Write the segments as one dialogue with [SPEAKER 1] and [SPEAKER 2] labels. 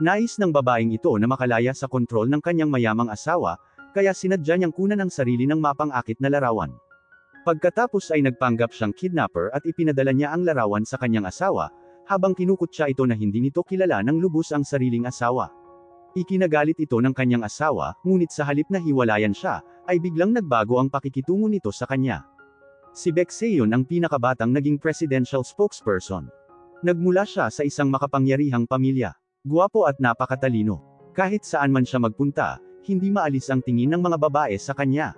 [SPEAKER 1] Nais ng babaeng ito na makalaya sa kontrol ng kanyang mayamang asawa, kaya sinadya niyang kunan ang sarili ng mapang-akit na larawan. Pagkatapos ay nagpanggap siyang kidnapper at ipinadala niya ang larawan sa kanyang asawa, habang kinukutya ito na hindi nito kilala ng lubos ang sariling asawa. Ikinagalit ito ng kanyang asawa, ngunit sa halip na hiwalayan siya, ay biglang nagbago ang pakikitungo nito sa kanya. Si Baek Seon ang pinakabatang naging presidential spokesperson. Nagmula siya sa isang makapangyarihang pamilya. Guwapo at napakatalino. Kahit saan man siya magpunta, hindi maalis ang tingin ng mga babae sa kanya.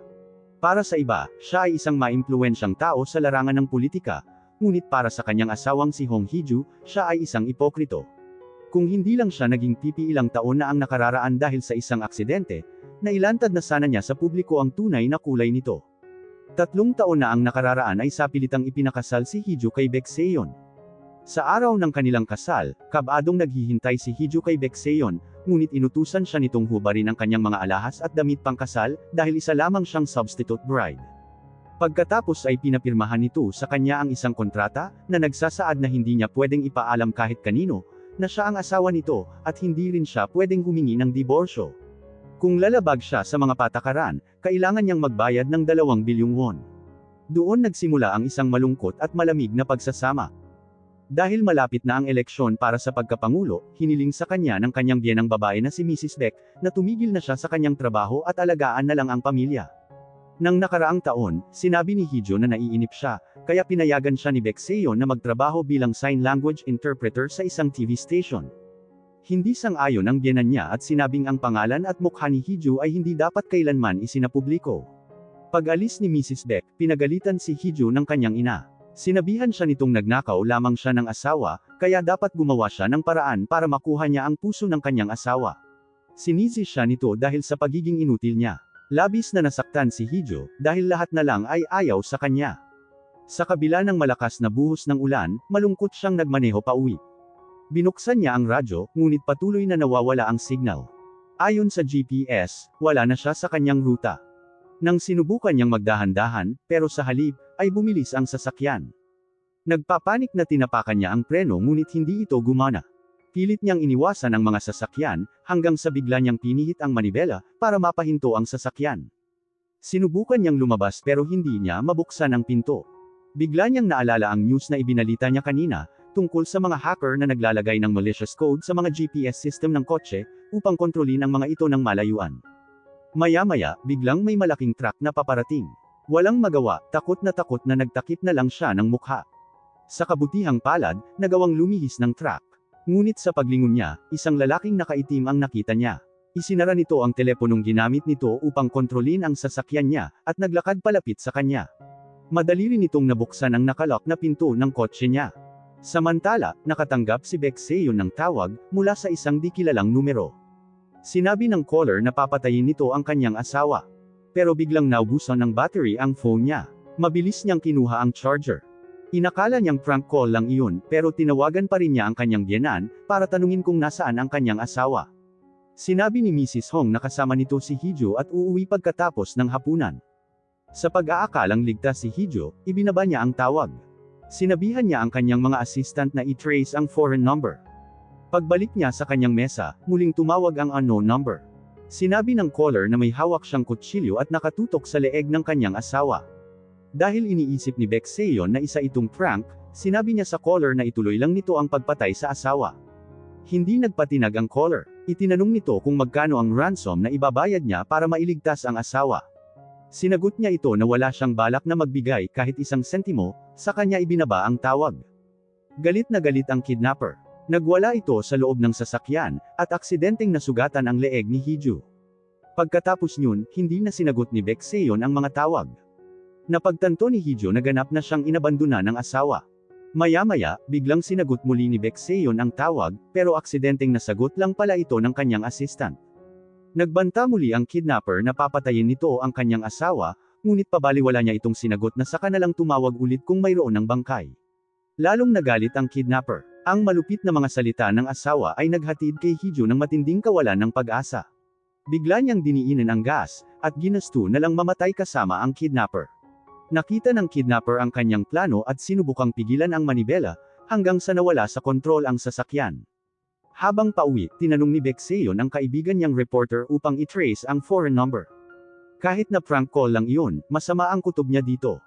[SPEAKER 1] Para sa iba, siya ay isang maimpluwensyang tao sa larangan ng politika, ngunit para sa kanyang asawang si Hong Hee-ju, siya ay isang ipokrito. Kung hindi lang siya naging pipi ilang taon na ang nakararaan dahil sa isang aksidente, nailantad na sana niya sa publiko ang tunay na kulay nito. 3 taon na ang nakararaan ay sapilitang ipinakasal si Hee-ju kay Baek Seon. Sa araw ng kanilang kasal, kabadong naghihintay si Hee-ju kay Baek Seon, ngunit inutusan siya nitong hubarin ang kanyang mga alahas at damit pangkasal, dahil isa lamang siyang substitute bride. Pagkatapos ay pinapirmahan nito sa kanya ang isang kontrata, na nagsasaad na hindi niya pwedeng ipaalam kahit kanino, na siya ang asawa nito, at hindi rin siya pwedeng humingi ng diborsyo. Kung lalabag siya sa mga patakaran, kailangan niyang magbayad ng 2 bilyong won. Doon nagsimula ang isang malungkot at malamig na pagsasama. Dahil malapit na ang eleksyon para sa pagkapangulo, hiniling sa kanya ng kanyang biyenang babae na si Mrs. Baek, na tumigil na siya sa kanyang trabaho at alagaan na lang ang pamilya. Nang nakaraang taon, sinabi ni Hee-ju na naiinip siya, kaya pinayagan siya ni Baek Seon na magtrabaho bilang sign language interpreter sa isang TV station. Hindi sang-ayon ang biyenan niya at sinabing ang pangalan at mukha ni Hee-ju ay hindi dapat kailanman isinapubliko. Pag-alis ni Mrs. Baek, pinagalitan si Hee-ju ng kanyang ina. Sinabihan siya nitong nagnakaw lamang siya ng asawa, kaya dapat gumawa siya ng paraan para makuha niya ang puso ng kanyang asawa. Sinisi siya nito dahil sa pagiging inutil niya. Labis na nasaktan si Hee-ju, dahil lahat na lang ay ayaw sa kanya. Sa kabila ng malakas na buhos ng ulan, malungkot siyang nagmaneho pauwi. Binuksan niya ang radyo, ngunit patuloy na nawawala ang signal. Ayon sa GPS, wala na siya sa kanyang ruta. Nang sinubukan niyang magdahan-dahan, pero sa halip, ay bumilis ang sasakyan. Nagpapanik na tinapakan niya ang preno ngunit hindi ito gumana. Pilit niyang iniwasan ang mga sasakyan, hanggang sa bigla niyang pinihit ang manibela, para mapahinto ang sasakyan. Sinubukan niyang lumabas pero hindi niya mabuksan ang pinto. Bigla niyang naalala ang news na ibinalita niya kanina, tungkol sa mga hacker na naglalagay ng malicious code sa mga GPS system ng kotse, upang kontrolin ang mga ito ng malayuan. Maya-maya, biglang may malaking truck na paparating. Walang magawa, takot na nagtakip na lang siya ng mukha. Sa kabutihang palad, nagawang lumihis ng truck. Ngunit sa paglingon niya, isang lalaking nakaitim ang nakita niya. Isinara nito ang teleponong ginamit nito upang kontrolin ang sasakyan niya, at naglakad palapit sa kanya. Madali rin itong nabuksan ang nakalock na pinto ng kotse niya. Samantala, nakatanggap si Baek Seon ng tawag, mula sa isang di kilalang numero. Sinabi ng caller na papatayin nito ang kanyang asawa. Pero biglang naubusan ng battery ang phone niya. Mabilis niyang kinuha ang charger. Inakala niyang prank call lang iyon, pero tinawagan pa rin niya ang kanyang biyenan, para tanungin kung nasaan ang kanyang asawa. Sinabi ni Mrs. Hong na kasama nito si Hee-ju at uuwi pagkatapos ng hapunan. Sa pag-aakalang ligtas si Hee-ju, ibinaba niya ang tawag. Sinabihan niya ang kanyang mga assistant na i-trace ang foreign number. Pagbalik niya sa kanyang mesa, muling tumawag ang unknown number. Sinabi ng caller na may hawak siyang kutsilyo at nakatutok sa leeg ng kanyang asawa. Dahil iniisip ni Baek Seon na isa itong prank, sinabi niya sa caller na ituloy lang nito ang pagpatay sa asawa. Hindi nagpatinag ang caller. Itinanong nito kung magkano ang ransom na ibabayad niya para mailigtas ang asawa. Sinagot niya ito na wala siyang balak na magbigay kahit 1 sentimo, sa kanya ibinaba ang tawag. Galit na galit ang kidnapper. Nagwala ito sa loob ng sasakyan, at aksidenteng nasugatan ang leeg ni Hee-ju. Pagkatapos niyon, hindi na sinagot ni Baek Seon ang mga tawag. Napagtanto ni Hee-ju na ganap na siyang inabandona ng asawa. Maya-maya, biglang sinagot muli ni Baek Seon ang tawag, pero aksidenteng nasagot lang pala ito ng kanyang assistant. Nagbanta muli ang kidnapper na papatayin nito ang kanyang asawa, ngunit pabaliwala niya itong sinagot na saka na lang tumawag ulit kung mayroon ng bangkay. Lalong nagalit ang kidnapper. Ang malupit na mga salita ng asawa ay naghatid kay Hee-ju ng matinding kawalan ng pag-asa. Bigla niyang diniinan ang gas, at ginusto na lang mamatay kasama ang kidnapper. Nakita ng kidnapper ang kanyang plano at sinubukang pigilan ang manibela, hanggang sa nawala sa kontrol ang sasakyan. Habang pauwi, tinanong ni Baek Seon ang kaibigan niyang reporter upang i-trace ang foreign number. Kahit na prank call lang iyon, masama ang kutob niya dito.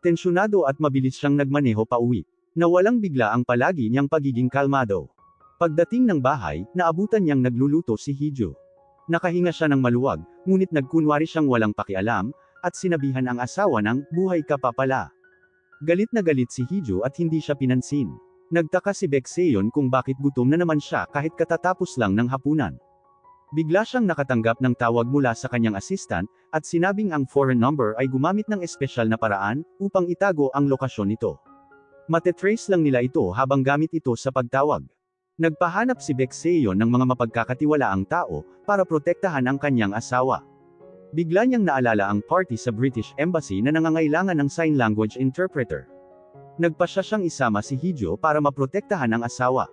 [SPEAKER 1] Tensyonado at mabilis siyang nagmaneho pauwi. Nawalang bigla ang palagi niyang pagiging kalmado. Pagdating ng bahay, naabutan niyang nagluluto si Hee-ju. Nakahinga siya ng maluwag, ngunit nagkunwari siyang walang pakialam, at sinabihan ang asawa ng, buhay ka pa pala. Galit na galit si Hee-ju at hindi siya pinansin. Nagtaka si Baek Seon kung bakit gutom na naman siya kahit katatapos lang ng hapunan. Bigla siyang nakatanggap ng tawag mula sa kanyang assistant, at sinabing ang foreign number ay gumamit ng espesyal na paraan, upang itago ang lokasyon nito. Matetrace lang nila ito habang gamit ito sa pagtawag. Nagpahanap si Baek Seon ng mga mapagkakatiwalaang tao, para protektahan ang kanyang asawa. Bigla niyang naalala ang party sa British Embassy na nangangailangan ng sign language interpreter. Nagpasya siyang isama si Hee-ju para maprotektahan ang asawa.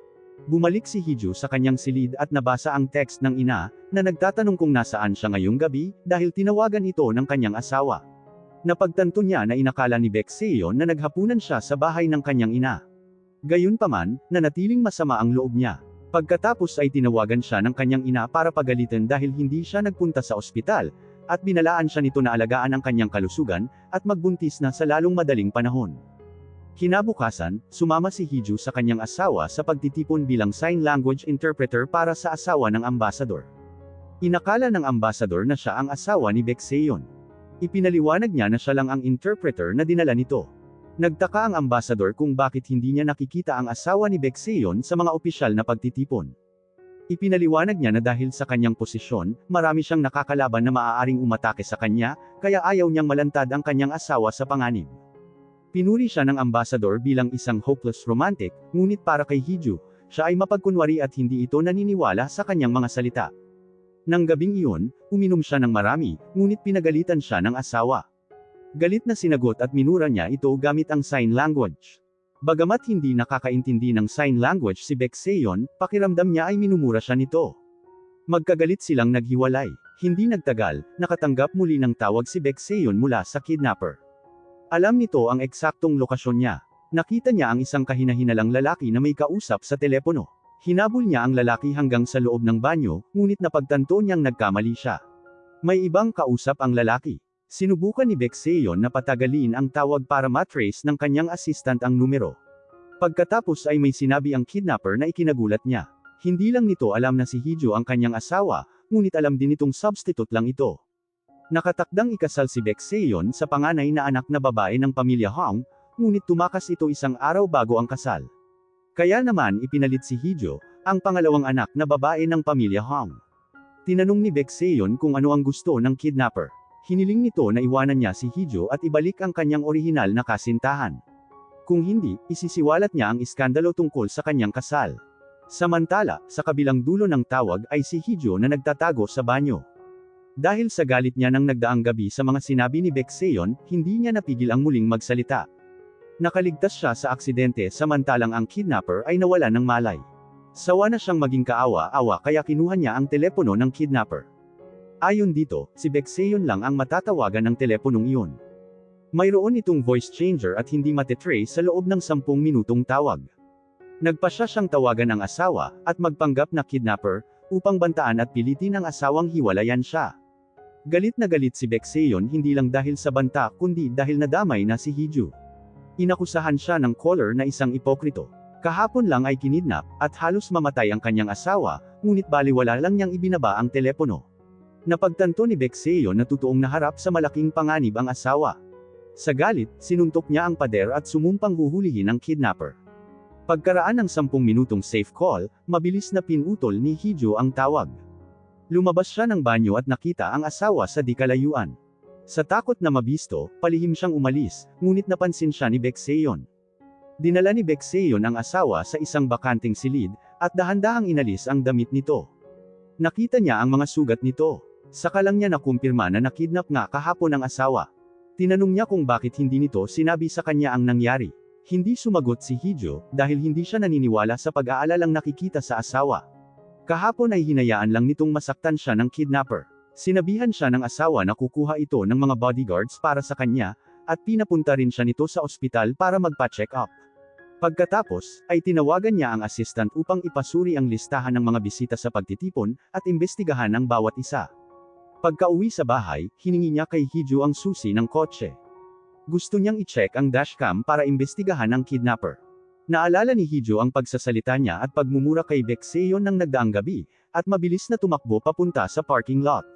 [SPEAKER 1] Bumalik si Hee-ju sa kanyang silid at nabasa ang text ng ina, na nagtatanong kung nasaan siya ngayong gabi, dahil tinawagan ito ng kanyang asawa. Napagtanto niya na inakala ni Baek Seon na naghapunan siya sa bahay ng kanyang ina. Gayunpaman, nanatiling masama ang loob niya. Pagkatapos ay tinawagan siya ng kanyang ina para pagalitan dahil hindi siya nagpunta sa ospital, at binalaan siya nito na alagaan ang kanyang kalusugan, at magbuntis na sa lalong madaling panahon. Kinabukasan, sumama si Hee-ju sa kanyang asawa sa pagtitipon bilang sign language interpreter para sa asawa ng ambasador. Inakala ng ambasador na siya ang asawa ni Baek Seon. Ipinaliwanag niya na siya lang ang interpreter na dinala nito. Nagtaka ang ambasador kung bakit hindi niya nakikita ang asawa ni Baek Seon sa mga opisyal na pagtitipon. Ipinaliwanag niya na dahil sa kanyang posisyon, marami siyang nakakalaban na maaaring umatake sa kanya, kaya ayaw niyang malantad ang kanyang asawa sa panganib. Pinuri siya ng ambasador bilang isang hopeless romantic, ngunit para kay Hee-ju, siya ay mapagkunwari at hindi ito naniniwala sa kanyang mga salita. Nang gabing iyon, uminom siya ng marami, ngunit pinagalitan siya ng asawa. Galit na sinagot at minura niya ito gamit ang sign language. Bagamat hindi nakakaintindi ng sign language si Baek Seon, pakiramdam niya ay minumura siya nito. Magkagalit silang naghiwalay. Hindi nagtagal, nakatanggap muli ng tawag si Baek Seon mula sa kidnapper. Alam nito ang eksaktong lokasyon niya. Nakita niya ang isang kahinahinalang lalaki na may kausap sa telepono. Hinabol niya ang lalaki hanggang sa loob ng banyo, ngunit napagtanto niyang nagkamali siya. May ibang kausap ang lalaki. Sinubukan ni Baek Seon na patagalin ang tawag para matrace ng kanyang assistant ang numero. Pagkatapos ay may sinabi ang kidnapper na ikinagulat niya. Hindi lang nito alam na si Hee-ju ang kanyang asawa, ngunit alam din itong substitute lang ito. Nakatakdang ikasal si Baek Seon sa panganay na anak na babae ng pamilya Hong, ngunit tumakas ito isang araw bago ang kasal. Kaya naman ipinalit si Hee-ju, ang pangalawang anak na babae ng pamilya Hong. Tinanong ni Baek Seon kung ano ang gusto ng kidnapper. Hiniling nito na iwanan niya si Hee-ju at ibalik ang kanyang orihinal na kasintahan. Kung hindi, isisiwalat niya ang iskandalo tungkol sa kanyang kasal. Samantala, sa kabilang dulo ng tawag ay si Hee-ju na nagtatago sa banyo. Dahil sa galit niya nang nagdaang gabi sa mga sinabi ni Baek Seon, hindi niya napigil ang muling magsalita. Nakaligtas siya sa aksidente samantalang ang kidnapper ay nawala ng malay. Sawa na siyang maging kaawa-awa kaya kinuha niya ang telepono ng kidnapper. Ayon dito, si Baek Seon lang ang matatawagan ng teleponong iyon. Mayroon itong voice changer at hindi matetrace sa loob ng 10 minutong tawag. Nagpasya siyang tawagan ang asawa, at magpanggap na kidnapper, upang bantaan at pilitin ang asawang hiwalayan siya. Galit na galit si Baek Seon hindi lang dahil sa banta kundi dahil nadamay na si Hee-ju. Inakusahan siya ng caller na isang ipokrito. Kahapon lang ay kinidnap, at halos mamatay ang kanyang asawa, ngunit baliwala lang niyang ibinaba ang telepono. Napagtanto ni Baek Seon na totoong naharap sa malaking panganib ang asawa. Sa galit, sinuntok niya ang pader at sumumpang huhulihin ang kidnapper. Pagkaraan ng 10 minutong safe call, mabilis na pinutol ni Hee-ju ang tawag. Lumabas siya ng banyo at nakita ang asawa sa di kalayuan. Sa takot na mabisto, palihim siyang umalis, ngunit napansin siya ni Baek Seon. Dinala ni Baek Seon ang asawa sa isang bakanting silid, at dahan-dahang inalis ang damit nito. Nakita niya ang mga sugat nito. Saka lang niya nakumpirma na nakidnap nga kahapon ang asawa. Tinanong niya kung bakit hindi nito sinabi sa kanya ang nangyari. Hindi sumagot si Hee-ju, dahil hindi siya naniniwala sa pag-aalalang nakikita sa asawa. Kahapon ay hinayaan lang nitong masaktan siya ng kidnapper. Sinabihan siya ng asawa na kukuha ito ng mga bodyguards para sa kanya, at pinapunta rin siya nito sa ospital para magpa-check up. Pagkatapos, ay tinawagan niya ang assistant upang ipasuri ang listahan ng mga bisita sa pagtitipon, at imbestigahan ang bawat isa. Pagka-uwi sa bahay, hiningi niya kay Hee-ju ang susi ng kotse. Gusto niyang i-check ang dashcam para imbestigahan ang kidnapper. Naalala ni Hee-ju ang pagsasalita niya at pagmumura kay Baek Se-yeon ng nagdaang gabi, at mabilis na tumakbo papunta sa parking lot.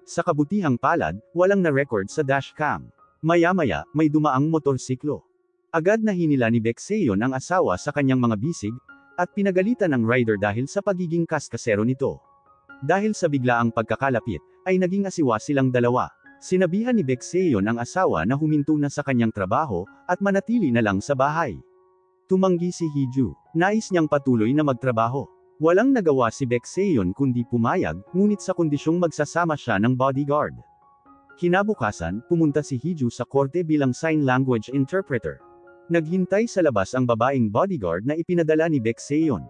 [SPEAKER 1] Sa kabutihang palad, walang na-record sa dashcam. Maya-maya, may dumaang motorsiklo. Agad na hinila ni Baek Se-yeon ang asawa sa kanyang mga bisig, at pinagalitan ng rider dahil sa pagiging kaskasero nito. Dahil sa biglaang pagkakalapit, ay naging asiwa silang dalawa. Sinabihan ni Baek Se-yeon ang asawa na huminto na sa kanyang trabaho, at manatili na lang sa bahay. Tumanggi si Hee-ju. Nais niyang patuloy na magtrabaho. Walang nagawa si Baek Se-yeon kundi pumayag, ngunit sa kondisyong magsasama siya ng bodyguard. Kinabukasan, pumunta si Hee-ju sa korte bilang sign language interpreter. Naghintay sa labas ang babaeng bodyguard na ipinadala ni Baek Se-yeon.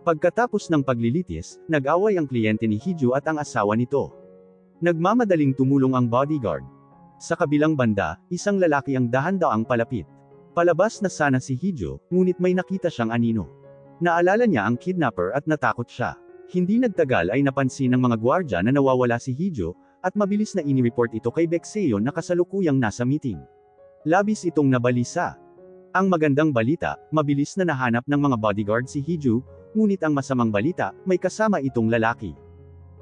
[SPEAKER 1] Pagkatapos ng paglilitis, nag-away ang kliyente ni Hee-ju at ang asawa nito. Nagmamadaling tumulong ang bodyguard. Sa kabilang banda, isang lalaki ang dahan-daang palapit. Palabas na sana si Hee-ju, ngunit may nakita siyang anino. Naalala niya ang kidnapper at natakot siya. Hindi nagtagal ay napansin ng mga gwardya na nawawala si Hee-ju, at mabilis na inireport ito kay Baek Se-yeon na kasalukuyang nasa meeting. Labis itong nabalisa. Ang magandang balita, mabilis na nahanap ng mga bodyguard si Hee-ju, ngunit ang masamang balita, may kasama itong lalaki.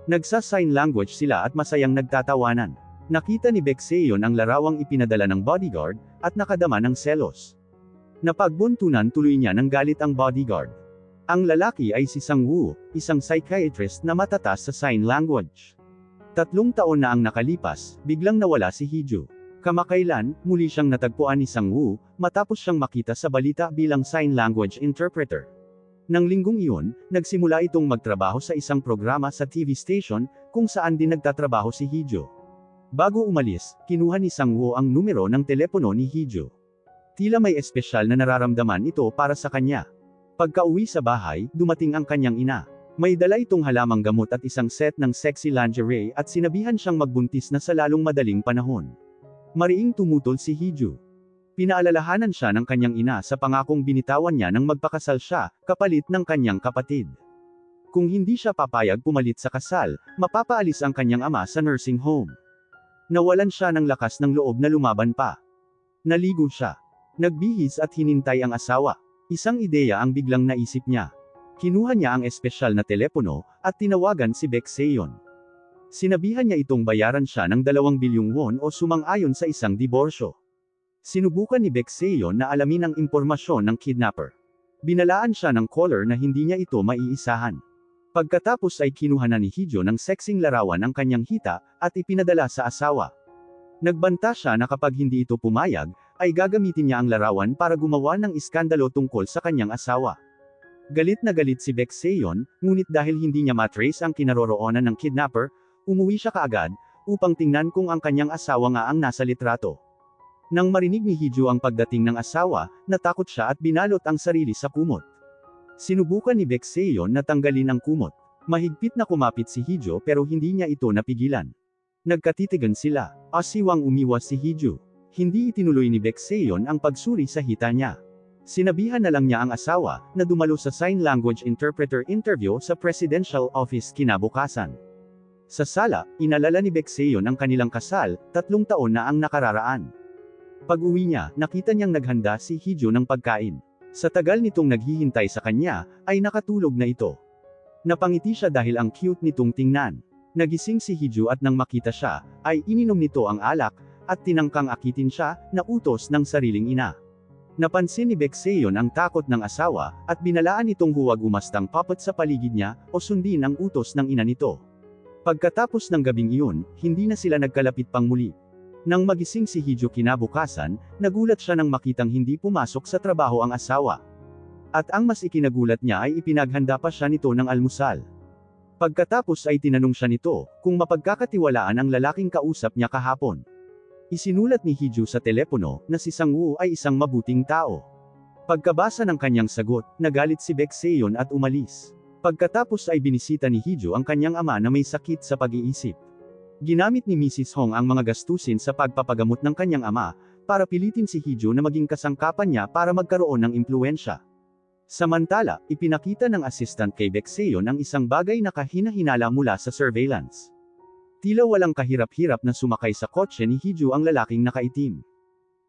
[SPEAKER 1] Nagsa-sign language sila at masayang nagtatawanan. Nakita ni Baek Se-yeon ang larawang ipinadala ng bodyguard, at nakadama ng selos. Napagbuntunan tuloy niya ng galit ang bodyguard. Ang lalaki ay si Sang-woo, isang psychiatrist na matatas sa sign language. 3 taon na ang nakalipas, biglang nawala si Hee-ju. Kamakailan, muli siyang natagpuan ni Sang-woo, matapos siyang makita sa balita bilang sign language interpreter. Nang linggong iyon, nagsimula itong magtrabaho sa isang programa sa TV station, kung saan din nagtatrabaho si Hee-ju. Bago umalis, kinuha ni Sang-woo ang numero ng telepono ni Hee-ju. Tila may espesyal na nararamdaman ito para sa kanya. Pagka-uwi sa bahay, dumating ang kanyang ina. May dala itong halamang gamot at isang set ng sexy lingerie at sinabihan siyang magbuntis na sa lalong madaling panahon. Mariing tumutol si Hee-ju. Pinaalalahanan siya ng kanyang ina sa pangakong binitawan niya nang magpakasal siya, kapalit ng kanyang kapatid. Kung hindi siya papayag pumalit sa kasal, mapapaalis ang kanyang ama sa nursing home. Nawalan siya ng lakas ng loob na lumaban pa. Naligo siya. Nagbihis at hinintay ang asawa. Isang ideya ang biglang naisip niya. Kinuha niya ang espesyal na telepono, at tinawagan si Baek Se-yeon. Sinabihan niya itong bayaran siya ng 2 bilyong won o sumang-ayon sa isang diborsyo. Sinubukan ni Baek Se-yeon na alamin ang impormasyon ng kidnapper. Binalaan siya ng caller na hindi niya ito maiisahan. Pagkatapos ay kinuha na ni Hee-ju ng sexing larawan ang kanyang hita, at ipinadala sa asawa. Nagbanta siya na kapag hindi ito pumayag, ay gagamitin niya ang larawan para gumawa ng iskandalo tungkol sa kanyang asawa. Galit na galit si Baek Se-yeon, ngunit dahil hindi niya matrace ang kinaroroonan ng kidnapper, umuwi siya kaagad, upang tingnan kung ang kanyang asawa nga ang nasa litrato. Nang marinig ni Hee-ju ang pagdating ng asawa, natakot siya at binalot ang sarili sa kumot. Sinubukan ni Baek Se-yeon na tanggalin ang kumot. Mahigpit na kumapit si Hee-ju pero hindi niya ito napigilan. Nagkatitigan sila. Asiwang umiwas si Hee-ju. Hindi itinuloy ni Baek Se-yeon ang pagsuri sa hita niya. Sinabihan na lang niya ang asawa, na dumalo sa sign language interpreter interview sa Presidential Office kinabukasan. Sa sala, inalala ni Baek Se-yeon ang kanilang kasal, 3 taon na ang nakararaan. Pag-uwi niya, nakita niyang naghanda si Hee-ju ng pagkain. Sa tagal nitong naghihintay sa kanya, ay nakatulog na ito. Napangiti siya dahil ang cute nitong tingnan. Nagising si Hee-ju at nang makita siya, ay ininom nito ang alak, at tinangkang akitin siya, na utos ng sariling ina. Napansin ni Baek Se-yeon ang takot ng asawa, at binalaan itong huwag umastang puppet sa paligid niya, o sundin ang utos ng ina nito. Pagkatapos ng gabing iyon, hindi na sila nagkalapit pang muli. Nang magising si Hee-ju kinabukasan, nagulat siya nang makitang hindi pumasok sa trabaho ang asawa. At ang mas ikinagulat niya ay ipinaghanda pa siya nito ng almusal. Pagkatapos ay tinanong siya nito, kung mapagkakatiwalaan ang lalaking kausap niya kahapon. Isinulat ni Hee-ju sa telepono, na si Sang-woo ay isang mabuting tao. Pagkabasa ng kanyang sagot, nagalit si Baek Se-yeon at umalis. Pagkatapos ay binisita ni Hee-ju ang kanyang ama na may sakit sa pag-iisip. Ginamit ni Mrs. Hong ang mga gastusin sa pagpapagamot ng kanyang ama, para pilitin si Hee-ju na maging kasangkapan niya para magkaroon ng impluwensya. Samantala, ipinakita ng assistant kay Baekseon ang isang bagay na kahina-hinala mula sa surveillance. Tila walang kahirap-hirap na sumakay sa kotse ni Hee-ju ang lalaking nakaitim.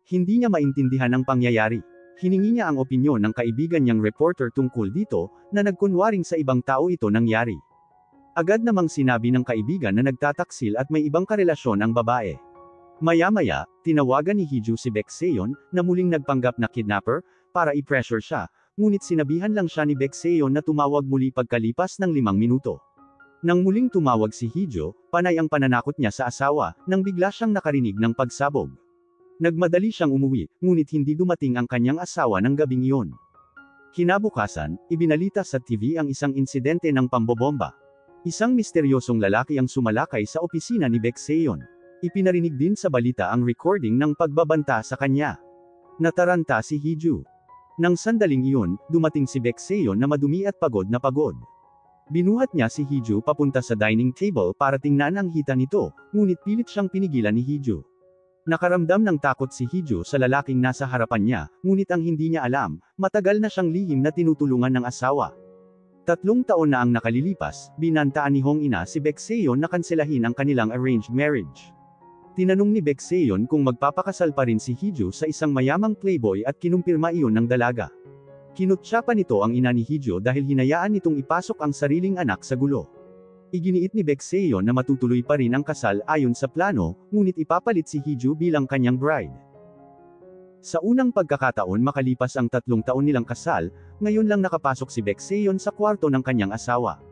[SPEAKER 1] Hindi niya maintindihan ang pangyayari. Hiningi niya ang opinyon ng kaibigan niyang reporter tungkol dito, na nagkunwaring sa ibang tao ito nangyari. Agad namang sinabi ng kaibigan na nagtataksil at may ibang karelasyon ang babae. Maya-maya, tinawagan ni Hee-ju si Baekseon, na muling nagpanggap na kidnapper, para i-pressure siya, ngunit sinabihan lang siya ni Baekseon na tumawag muli pagkalipas ng 5 minuto. Nang muling tumawag si Hee-ju, panay ang pananakot niya sa asawa, nang bigla siyang nakarinig ng pagsabog. Nagmadali siyang umuwi, ngunit hindi dumating ang kanyang asawa ng gabing iyon. Kinabukasan, ibinalita sa TV ang isang insidente ng pambobomba. Isang misteryosong lalaki ang sumalakay sa opisina ni Baekseon. Ipinarinig din sa balita ang recording ng pagbabanta sa kanya. Nataranta si Hee-ju. Nang sandaling iyon, dumating si Baekseon na madumi at pagod na pagod. Binuhat niya si Hee-ju papunta sa dining table para tingnan ang hita nito, ngunit pilit siyang pinigilan ni Hee-ju. Nakaramdam ng takot si Hee-ju sa lalaking nasa harapan niya, ngunit ang hindi niya alam, matagal na siyang lihim na tinutulungan ng asawa. 3 taon na ang nakalilipas, binantaan ni Hong Ina si Baekseon na kanselahin ang kanilang arranged marriage. Tinanong ni Baekseon kung magpapakasal pa rin si Hee-ju sa isang mayamang playboy at kinumpirma iyon ng dalaga. Kinutya pa nito ang ina ni Hee-ju dahil hinayaan nitong ipasok ang sariling anak sa gulo. Iginiit ni Baekseon na matutuloy pa rin ang kasal ayon sa plano, ngunit ipapalit si Hee-ju bilang kanyang bride. Sa unang pagkakataon makalipas ang 3 taon nilang kasal, ngayon lang nakapasok si Baekseon sa kwarto ng kanyang asawa.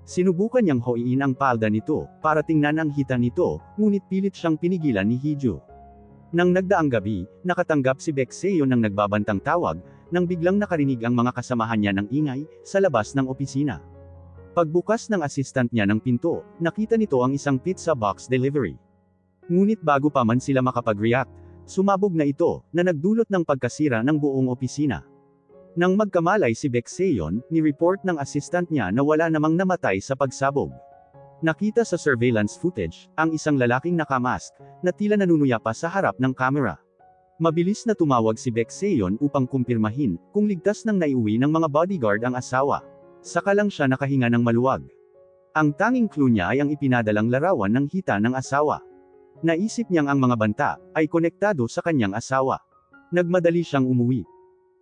[SPEAKER 1] Sinubukan niyang hoiin ang palda nito, para tingnan ang hita nito, ngunit pilit siyang pinigilan ni Hee-ju. Nang nagdaang gabi, nakatanggap si Baekseon ng nagbabantang tawag, nang biglang nakarinig ang mga kasamahan niya ng ingay, sa labas ng opisina. Pagbukas ng assistant niya ng pinto, nakita nito ang isang pizza box delivery. Ngunit bago pa man sila makapag-react, sumabog na ito, na nagdulot ng pagkasira ng buong opisina. Nang magkamalay si Baekseon, ni-report ng assistant niya na wala namang namatay sa pagsabog. Nakita sa surveillance footage, ang isang lalaking nakamask, na tila nanunuya pa sa harap ng kamera. Mabilis na tumawag si Baekseon upang kumpirmahin, kung ligtas nang naiuwi ng mga bodyguard ang asawa. Saka lang siya nakahinga ng maluwag. Ang tanging clue niya ay ang ipinadalang larawan ng hita ng asawa. Naisip niyang ang mga banta, ay konektado sa kanyang asawa. Nagmadali siyang umuwi.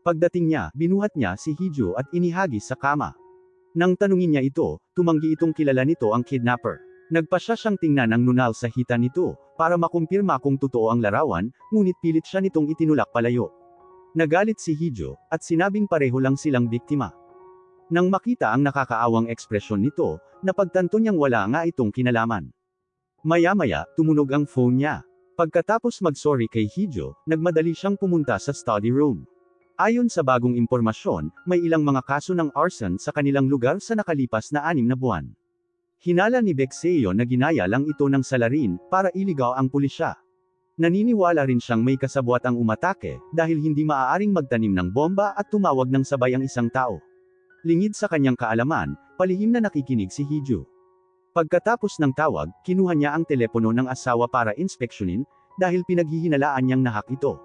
[SPEAKER 1] Pagdating niya, binuhat niya si Hee-ju at inihagis sa kama. Nang tanungin niya ito, tumanggi itong kilala nito ang kidnapper. Nagpasya siyang tingnan ang nunal sa hita nito, para makumpirma kung totoo ang larawan, ngunit pilit siya nitong itinulak palayo. Nagalit si Hee-ju, at sinabing pareho lang silang biktima. Nang makita ang nakakaawang ekspresyon nito, napagtanto niyang wala nga itong kinalaman. Maya-maya, tumunog ang phone niya. Pagkatapos mag-sorry kay Hee-ju, nagmadali siyang pumunta sa study room. Ayon sa bagong impormasyon, may ilang mga kaso ng arson sa kanilang lugar sa nakalipas na 6 na buwan. Hinala ni Baekseon na ginaya lang ito ng salarin, para iligaw ang pulisya. Naniniwala rin siyang may kasabwat ang umatake, dahil hindi maaaring magtanim ng bomba at tumawag ng sabay ang isang tao. Lingid sa kanyang kaalaman, palihim na nakikinig si Hee-ju. Pagkatapos ng tawag, kinuha niya ang telepono ng asawa para inspeksyonin, dahil pinaghihinalaan niyang nahak ito.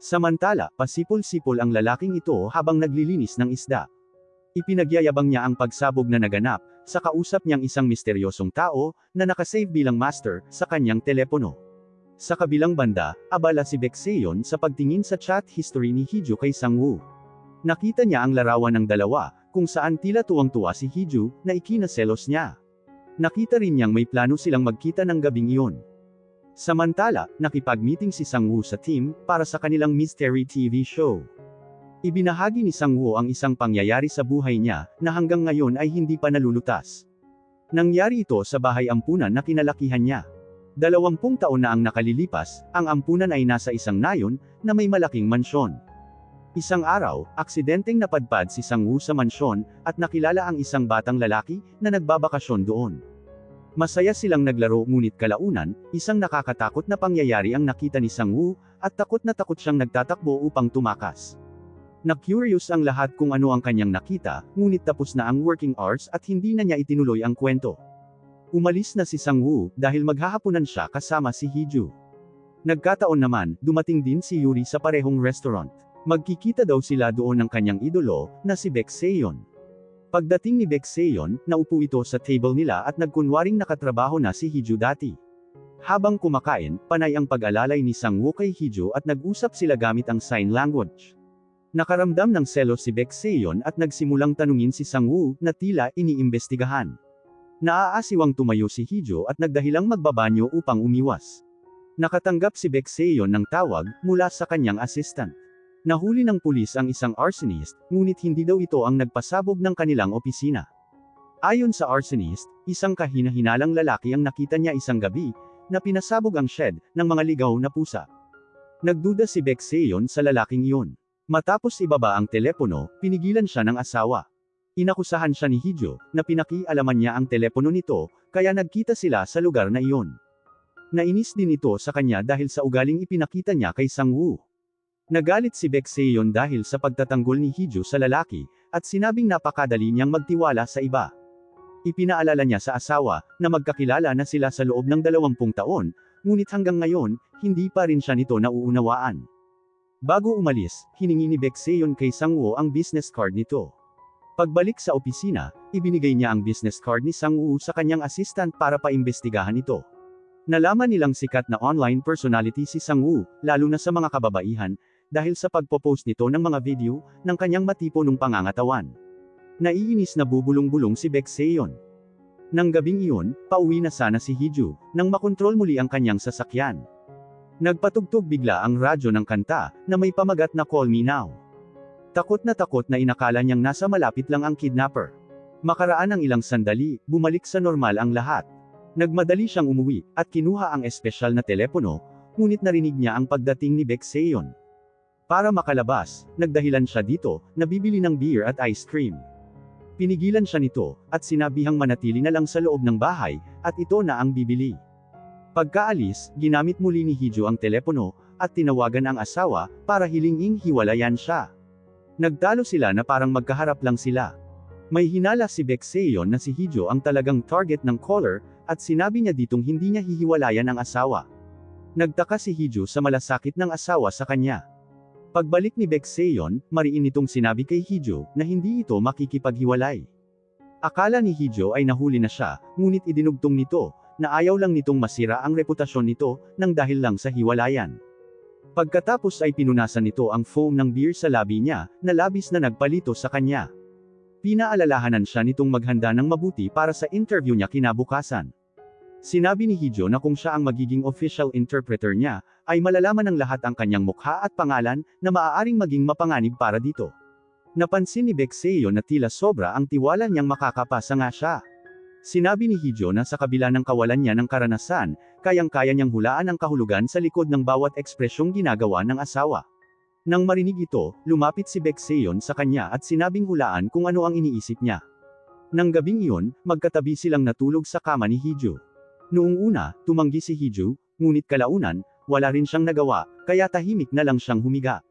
[SPEAKER 1] Samantala, pasipol-sipol ang lalaking ito habang naglilinis ng isda. Ipinagyayabang niya ang pagsabog na naganap, sa kausap niyang isang misteryosong tao, na nakasave bilang master, sa kanyang telepono. Sa kabilang banda, abala si Baekseon sa pagtingin sa chat history ni Hee-ju kay Sang-woo. Nakita niya ang larawan ng dalawa, kung saan tila tuwang-tuwa si Hee-ju, na ikinaselos niya. Nakita rin niyang may plano silang magkita ng gabing iyon. Samantala, nakipag-meeting si Sang-woo sa team, para sa kanilang mystery TV show. Ibinahagi ni Sang-woo ang isang pangyayari sa buhay niya, na hanggang ngayon ay hindi pa nalulutas. Nangyari ito sa bahay ampunan na kinalakihan niya. 20 taon na ang nakalilipas, ang ampunan ay nasa isang nayon, na may malaking mansyon. Isang araw, aksidenteng napadpad si Sang-woo sa mansyon, at nakilala ang isang batang lalaki, na nagbabakasyon doon. Masaya silang naglaro ngunit kalaunan, isang nakakatakot na pangyayari ang nakita ni Sang-woo, at takot na takot siyang nagtatakbo upang tumakas. Na-curious ang lahat kung ano ang kanyang nakita, ngunit tapos na ang working hours at hindi na niya itinuloy ang kwento. Umalis na si Sang-woo, dahil maghahapunan siya kasama si Hee-ju. Nagkataon naman, dumating din si Yuri sa parehong restaurant. Magkikita daw sila doon ng kanyang idolo, na si Baek Seon. Pagdating ni Baek Seon, naupo ito sa table nila at nagkunwaring nakatrabaho na si Hee-ju dati. Habang kumakain, panay ang pag-alalay ni Sang-woo kay Hee-ju at nag-usap sila gamit ang sign language. Nakaramdam ng selos si Baek Seon at nagsimulang tanungin si Sang-woo na tila iniimbestigahan. Naaasiwang tumayo si Hee-ju at nagdahilang magbabanyo upang umiwas. Nakatanggap si Baek Seon ng tawag mula sa kanyang assistant. Nahuli ng pulis ang isang arsonist, ngunit hindi daw ito ang nagpasabog ng kanilang opisina. Ayon sa arsonist, isang kahina-hinalang lalaki ang nakita niya isang gabi, na pinasabog ang shed ng mga ligaw na pusa. Nagduda si Baek Seon sa lalaking iyon. Matapos ibaba ang telepono, pinigilan siya ng asawa. Inakusahan siya ni Hee-ju na pinakialaman niya ang telepono nito, kaya nagkita sila sa lugar na iyon. Nainis din ito sa kanya dahil sa ugaling ipinakita niya kay Sang-woo. Nagalit si Baek Seon dahil sa pagtatanggol ni Hee-ju sa lalaki, at sinabing napakadali niyang magtiwala sa iba. Ipinaalala niya sa asawa, na magkakilala na sila sa loob ng 20 taon, ngunit hanggang ngayon, hindi pa rin siya nito nauunawaan. Bago umalis, hiningi ni Baek Seon kay Sang-woo ang business card nito. Pagbalik sa opisina, ibinigay niya ang business card ni Sang-woo sa kanyang assistant para paimbestigahan ito. Nalaman nilang sikat na online personality si Sang-woo, lalo na sa mga kababaihan, dahil sa pagpo-post nito ng mga video, ng kanyang matipunong pangangatawan. Naiinis na bubulong-bulong si Baek Seon. Nang gabing iyon, pauwi na sana si Hee-ju, nang makontrol muli ang kanyang sasakyan. Nagpatugtog bigla ang radyo ng kanta, na may pamagat na Call Me Now. Takot na inakala niyang nasa malapit lang ang kidnapper. Makaraan ng ilang sandali, bumalik sa normal ang lahat. Nagmadali siyang umuwi, at kinuha ang espesyal na telepono, ngunit narinig niya ang pagdating ni Baek Seon. Para makalabas, nagdahilan siya dito, na bibili ng beer at ice cream. Pinigilan siya nito, at sinabihang manatili na lang sa loob ng bahay, at ito na ang bibili. Pagkaalis, ginamit muli ni Hee-ju ang telepono, at tinawagan ang asawa, para hilinging hiwalayan siya. Nagtalo sila na parang magkaharap lang sila. May hinala si Baek Seon na si Hee-ju ang talagang target ng caller, at sinabi niya ditong hindi niya hihiwalayan ang asawa. Nagtaka si Hee-ju sa malasakit ng asawa sa kanya. Pagbalik ni Baek Seon, mariin itong sinabi kay Hee-ju na hindi ito makikipaghiwalay. Akala ni Hee-ju ay nahuli na siya, ngunit idinugtong nito, na ayaw lang nitong masira ang reputasyon nito, nang dahil lang sa hiwalayan. Pagkatapos ay pinunasan nito ang foam ng beer sa labi niya, na labis na nagpalito sa kanya. Pinaalalahanan siya nitong maghanda ng mabuti para sa interview niya kinabukasan. Sinabi ni Hee-ju na kung siya ang magiging official interpreter niya, ay malalaman ng lahat ang kanyang mukha at pangalan, na maaaring maging mapanganib para dito. Napansin ni Baek Seon na tila sobra ang tiwala niyang makakapasa nga siya. Sinabi ni Hee-ju na sa kabila ng kawalan niya ng karanasan, kayang-kaya niyang hulaan ang kahulugan sa likod ng bawat ekspresyong ginagawa ng asawa. Nang marinig ito, lumapit si Baek Seon sa kanya at sinabing hulaan kung ano ang iniisip niya. Nang gabing iyon, magkatabi silang natulog sa kama ni Hee-ju. Noong una, tumanggi si Hee-ju, ngunit kalaunan, wala rin siyang nagawa, kaya tahimik na lang siyang humiga.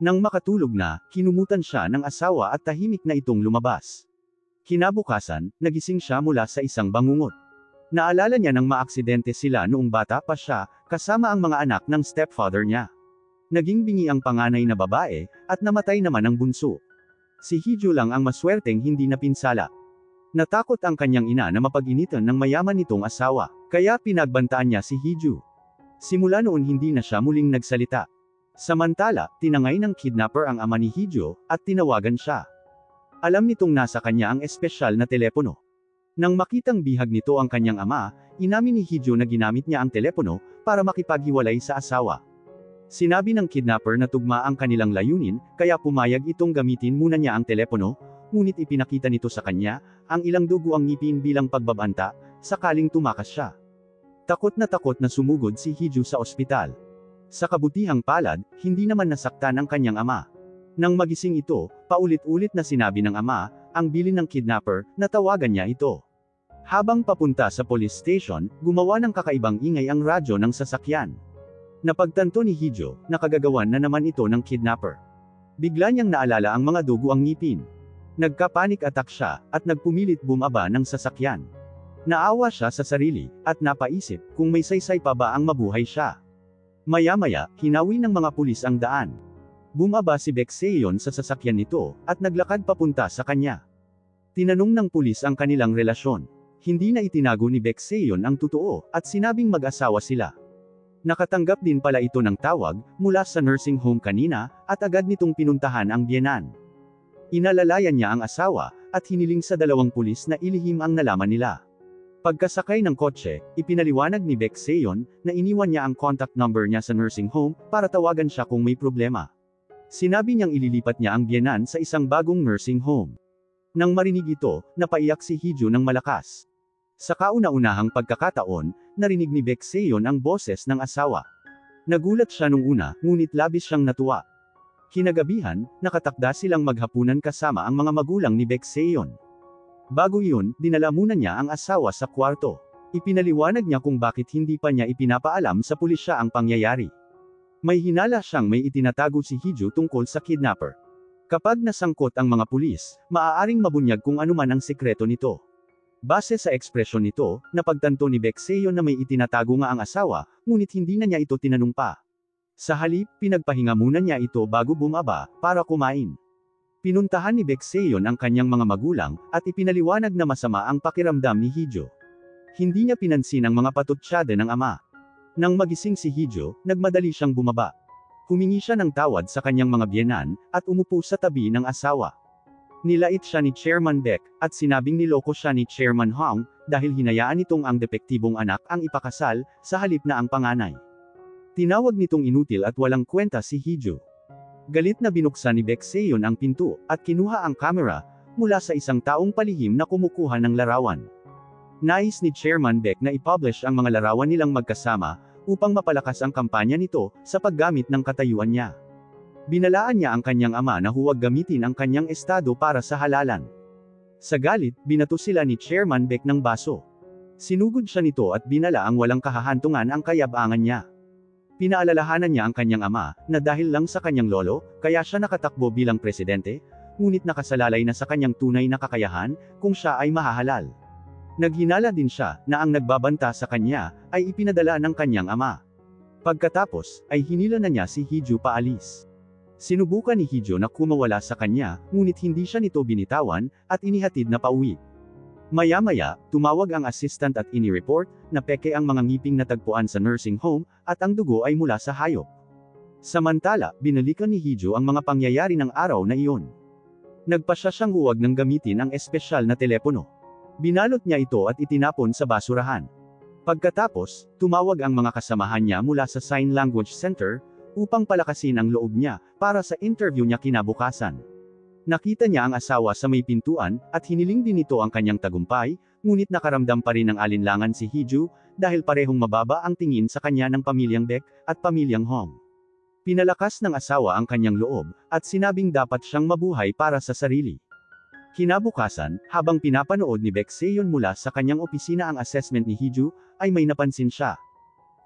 [SPEAKER 1] Nang makatulog na, kinumutan siya ng asawa at tahimik na itong lumabas. Kinabukasan, nagising siya mula sa isang bangungot. Naalala niya nang maaksidente sila noong bata pa siya, kasama ang mga anak ng stepfather niya. Naging bingi ang panganay na babae, at namatay naman ang bunso. Si Hee-ju lang ang maswerteng hindi napinsala. Natakot ang kanyang ina na mapag-initan ng mayaman nitong asawa, kaya pinagbantaan niya si Hee-ju. Simula noon hindi na siya muling nagsalita. Samantala, tinangay ng kidnapper ang ama ni Hee-ju, at tinawagan siya. Alam nitong nasa kanya ang espesyal na telepono. Nang makitang bihag nito ang kanyang ama, inamin ni Hee-ju na ginamit niya ang telepono, para makipaghiwalay sa asawa. Sinabi ng kidnapper na tugma ang kanilang layunin, kaya pumayag itong gamitin muna niya ang telepono, ngunit ipinakita nito sa kanya, ang ilang dugo ang ngipin bilang pagbabanta, sakaling tumakas siya. Takot na sumugod si Hee-ju sa ospital. Sa kabutihang palad, hindi naman nasaktan ang kanyang ama. Nang magising ito, paulit-ulit na sinabi ng ama, ang bilin ng kidnapper, na tawagan niya ito. Habang papunta sa police station, gumawa ng kakaibang ingay ang radyo ng sasakyan. Napagtanto ni Hee-ju, na kagagawan na naman ito ng kidnapper. Bigla niyang naalala ang mga dugo ang ngipin. Nagka-panic attack siya, at nagpumilit bumaba ng sasakyan. Naawa siya sa sarili, at napaisip, kung may saysay pa ba ang mabuhay siya. Maya-maya, hinawi ng mga pulis ang daan. Bumaba si Baek Seon sa sasakyan nito, at naglakad papunta sa kanya. Tinanong ng pulis ang kanilang relasyon. Hindi na itinago ni Baek Seon ang totoo, at sinabing mag-asawa sila. Nakatanggap din pala ito ng tawag, mula sa nursing home kanina, at agad nitong pinuntahan ang biyenan. Inalalayan niya ang asawa, at hiniling sa dalawang pulis na ilihim ang nalaman nila. Pagkasakay ng kotse, ipinaliwanag ni Baek Seon, na iniwan niya ang contact number niya sa nursing home, para tawagan siya kung may problema. Sinabi niyang ililipat niya ang biyenan sa isang bagong nursing home. Nang marinig ito, napaiyak si Hee-ju ng malakas. Sa kauna-unahang pagkakataon, narinig ni Baek Seon ang boses ng asawa. Nagulat siya nung una, ngunit labis siyang natuwa. Kinagabihan, nakatakda silang maghapunan kasama ang mga magulang ni Baek Seon. Bago iyon, dinala muna niya ang asawa sa kwarto. Ipinaliwanag niya kung bakit hindi pa niya ipinapaalam sa pulisya ang pangyayari. May hinala siyang may itinatago si Hee-ju tungkol sa kidnapper. Kapag nasangkot ang mga pulis, maaaring mabunyag kung anuman ang sekreto nito. Base sa ekspresyon nito, napagtanto ni Baek Seon na may itinatago nga ang asawa, ngunit hindi na niya ito tinanong pa. Sa halip, pinagpahinga muna niya ito bago bumaba, para kumain. Pinuntahan ni Baek Seon ang kanyang mga magulang, at ipinaliwanag na masama ang pakiramdam ni Hee-ju. Hindi niya pinansin ang mga patutsada ng ama. Nang magising si Hee-ju, nagmadali siyang bumaba. Humingi siya ng tawad sa kanyang mga biyenan, at umupo sa tabi ng asawa. Nilait siya ni Chairman Baek, at sinabing niloko siya ni Chairman Hong, dahil hinayaan nitong ang depektibong anak ang ipakasal, sa halip na ang panganay. Tinawag nitong inutil at walang kwenta si Hee-ju. Galit na binuksan ni Baek Seon ang pinto, at kinuha ang kamera, mula sa isang taong palihim na kumukuha ng larawan. Nais ni Chairman Baek na i-publish ang mga larawan nilang magkasama, upang mapalakas ang kampanya nito, sa paggamit ng katayuan niya. Binalaan niya ang kanyang ama na huwag gamitin ang kanyang estado para sa halalan. Sa galit, binato sila ni Chairman Baek ng baso. Sinugod siya nito at binala ang walang kahahantungan ang kayabangan niya. Pinaalalahanan niya ang kanyang ama, na dahil lang sa kanyang lolo, kaya siya nakatakbo bilang presidente, ngunit nakasalalay na sa kanyang tunay na kakayahan, kung siya ay mahahalal. Naghinala din siya, na ang nagbabanta sa kanya, ay ipinadala ng kanyang ama. Pagkatapos, ay hinila na niya si Hee-ju paalis. Sinubukan ni Hee-ju na kumawala sa kanya, ngunit hindi siya nito binitawan, at inihatid na pauwi. Maya-maya, tumawag ang assistant at ini-report, na peke ang mga ngiping natagpuan sa nursing home, at ang dugo ay mula sa hayop. Samantala, binalikan ni Hee-ju ang mga pangyayari ng araw na iyon. Nagpasya siyang huwag nang gamitin ang espesyal na telepono. Binalot niya ito at itinapon sa basurahan. Pagkatapos, tumawag ang mga kasamahan niya mula sa Sign Language Center, upang palakasin ang loob niya, para sa interview niya kinabukasan. Nakita niya ang asawa sa may pintuan, at hiniling din nito ang kanyang tagumpay, ngunit nakaramdam pa rin ng alinlangan si Hee-ju, dahil parehong mababa ang tingin sa kanya ng pamilyang Baek, at pamilyang Hong. Pinalakas ng asawa ang kanyang loob, at sinabing dapat siyang mabuhay para sa sarili. Kinabukasan, habang pinapanood ni Baek Seon mula sa kanyang opisina ang assessment ni Hee-ju, ay may napansin siya.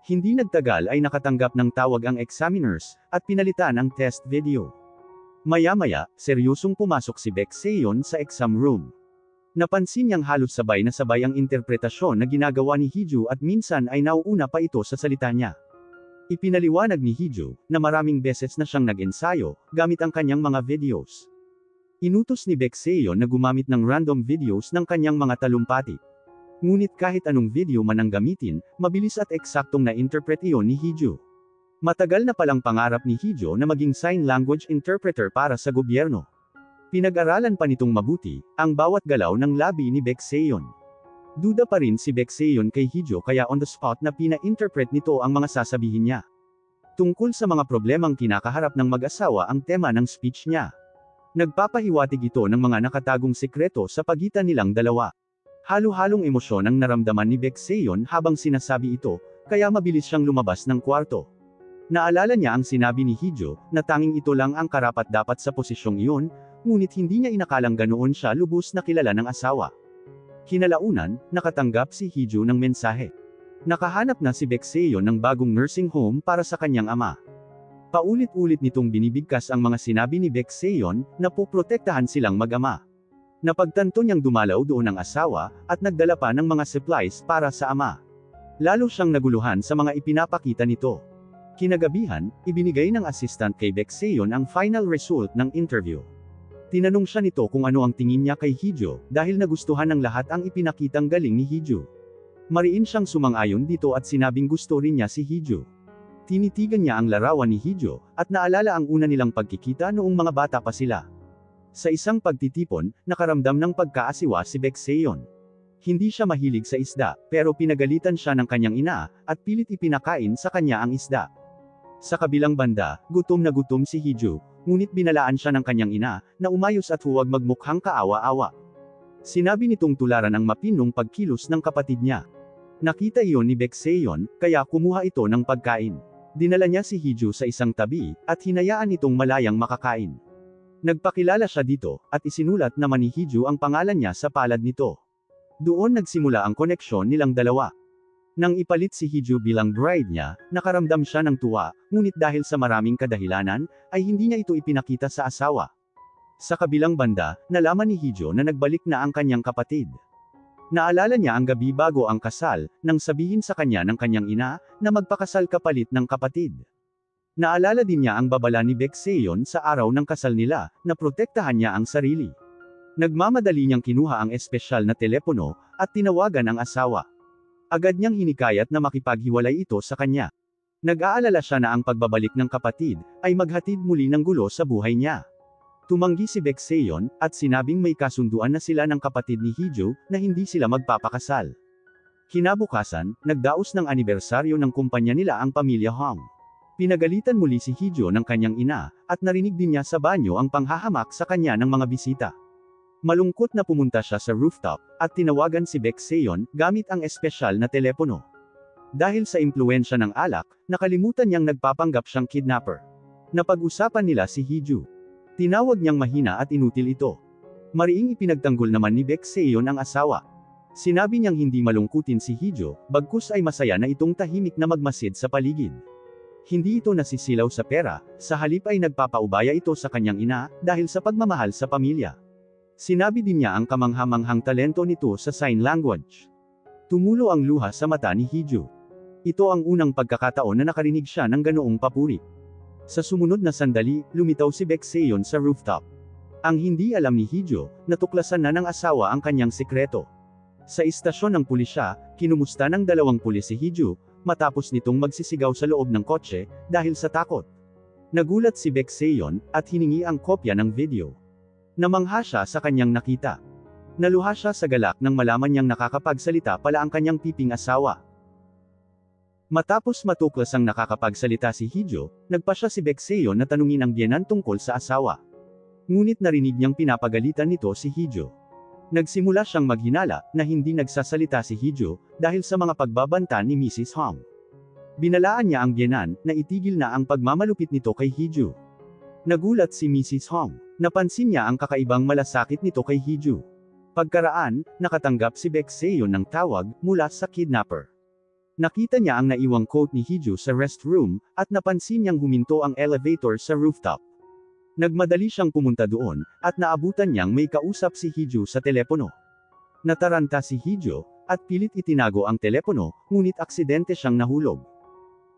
[SPEAKER 1] Hindi nagtagal ay nakatanggap ng tawag ang examiners, at pinalitan ang test video. Maya-maya, seryosong pumasok si Baek Seon sa exam room. Napansin niyang halos sabay na sabay ang interpretasyon na ginagawa ni Hee-ju at minsan ay nauuna pa ito sa salita niya. Ipinaliwanag ni Hee-ju, na maraming beses na siyang nag-ensayo, gamit ang kanyang mga videos. Inutos ni Baek Seon na gumamit ng random videos ng kanyang mga talumpati. Ngunit kahit anong video man ang gamitin, mabilis at eksaktong na-interpret iyon ni Hee-ju. Matagal na palang pangarap ni Hee-ju na maging sign language interpreter para sa gobyerno. Pinag-aralan pa nitong mabuti, ang bawat galaw ng labi ni Baek Seon. Duda pa rin si Baek Seon kay Hee-ju kaya on the spot na pina-interpret nito ang mga sasabihin niya. Tungkol sa mga problemang kinakaharap ng mag-asawa ang tema ng speech niya. Nagpapahiwatig ito ng mga nakatagong sekreto sa pagitan nilang dalawa. Halo-halong emosyon ang naramdaman ni Baek Seon habang sinasabi ito, kaya mabilis siyang lumabas ng kwarto. Naalala niya ang sinabi ni Hee-ju, na tanging ito lang ang karapat-dapat sa posisyong iyon, ngunit hindi niya inakalang ganoon siya lubos na kilala ng asawa. Kinalaunan, nakatanggap si Hee-ju ng mensahe. Nakahanap na si Baek Seon ng bagong nursing home para sa kanyang ama. Paulit-ulit nitong binibigkas ang mga sinabi ni Baek Seon, na poprotektahan silang mag-ama. Napagtanto niyang dumalaw doon ang asawa, at nagdala pa ng mga supplies para sa ama. Lalo siyang naguluhan sa mga ipinapakita nito. Kinagabihan, ibinigay ng assistant kay Baekseon ang final result ng interview. Tinanong siya nito kung ano ang tingin niya kay Heeju, dahil nagustuhan ng lahat ang ipinakitang galing ni Heeju. Mariin siyang sumang-ayon dito at sinabing gusto rin niya si Heeju. Tinitigan niya ang larawan ni Heeju, at naalala ang una nilang pagkikita noong mga bata pa sila. Sa isang pagtitipon, nakaramdam ng pagkaasiwa si Baekseon. Hindi siya mahilig sa isda, pero pinagalitan siya ng kanyang ina, at pilit ipinakain sa kanya ang isda. Sa kabilang banda, gutom na gutom si Heeju, ngunit binalaan siya ng kanyang ina, na umayos at huwag magmukhang kaawa-awa. Sinabi nitong tularan ang mapinong pagkilos ng kapatid niya. Nakita iyon ni Baekseon, kaya kumuha ito ng pagkain. Dinala niya si Heeju sa isang tabi, at hinayaan itong malayang makakain. Nagpakilala siya dito, at isinulat naman ni Heeju ang pangalan niya sa palad nito. Doon nagsimula ang koneksyon nilang dalawa. Nang ipalit si Heeju bilang bride niya, nakaramdam siya ng tuwa, ngunit dahil sa maraming kadahilanan, ay hindi niya ito ipinakita sa asawa. Sa kabilang banda, nalaman ni Heeju na nagbalik na ang kanyang kapatid. Naalala niya ang gabi bago ang kasal, nang sabihin sa kanya ng kanyang ina, na magpakasal kapalit ng kapatid. Naalala din niya ang babala ni Baekseon sa araw ng kasal nila, na protektahan niya ang sarili. Nagmamadali niyang kinuha ang espesyal na telepono, at tinawagan ang asawa. Agad niyang hinikayat na makipaghiwalay ito sa kanya. Nag-aalala siya na ang pagbabalik ng kapatid, ay maghatid muli ng gulo sa buhay niya. Tumanggi si Baekseon, at sinabing may kasunduan na sila ng kapatid ni Heeju, na hindi sila magpapakasal. Kinabukasan, nagdaos ng anibersaryo ng kumpanya nila ang pamilya Hong. Pinagalitan muli si Heeju ng kanyang ina, at narinig din niya sa banyo ang panghahamak sa kanya ng mga bisita. Malungkot na pumunta siya sa rooftop, at tinawagan si Baekseon, gamit ang espesyal na telepono. Dahil sa impluensya ng alak, nakalimutan niyang nagpapanggap siyang kidnapper. Napag-usapan nila si Heeju. Tinawag niyang mahina at inutil ito. Mariing ipinagtanggol naman ni Baekseon ang asawa. Sinabi niyang hindi malungkutin si Heeju, bagkus ay masaya na itong tahimik na magmasid sa paligid. Hindi ito nasisilaw sa pera, sa halip ay nagpapaubaya ito sa kanyang ina, dahil sa pagmamahal sa pamilya. Sinabi din niya ang kamanghamanghang talento nito sa sign language. Tumulo ang luha sa mata ni Heeju. Ito ang unang pagkakataon na nakarinig siya ng ganoong papuri. Sa sumunod na sandali, lumitaw si Baekseon sa rooftop. Ang hindi alam ni Heeju, natuklasan na ng asawa ang kanyang sikreto. Sa istasyon ng pulisya, kinumusta ng dalawang pulis si Heeju, matapos nitong magsisigaw sa loob ng kotse, dahil sa takot. Nagulat si Baekseon, at hiningi ang kopya ng video. Namangha siya sa kanyang nakita. Naluha siya sa galak nang malaman niyang nakakapagsalita pala ang kanyang piping asawa. Matapos matuklas ang nakakapagsalita si Heeju, nagpa siya si Baekseon na tanungin ang biyenan tungkol sa asawa. Ngunit narinig niyang pinapagalitan nito si Heeju. Nagsimula siyang maghinala, na hindi nagsasalita si Heeju, dahil sa mga pagbabanta ni Mrs. Hong. Binalaan niya ang biyenan, na itigil na ang pagmamalupit nito kay Heeju. Nagulat si Mrs. Hong. Napansin niya ang kakaibang malasakit nito kay Heeju. Pagkaraan, nakatanggap si Baekseon ng tawag, mula sa kidnapper. Nakita niya ang naiwang coat ni Heeju sa restroom, at napansin niyang huminto ang elevator sa rooftop. Nagmadali siyang pumunta doon, at naabutan niyang may kausap si Heeju sa telepono. Nataranta si Heeju, at pilit itinago ang telepono, ngunit aksidente siyang nahulog.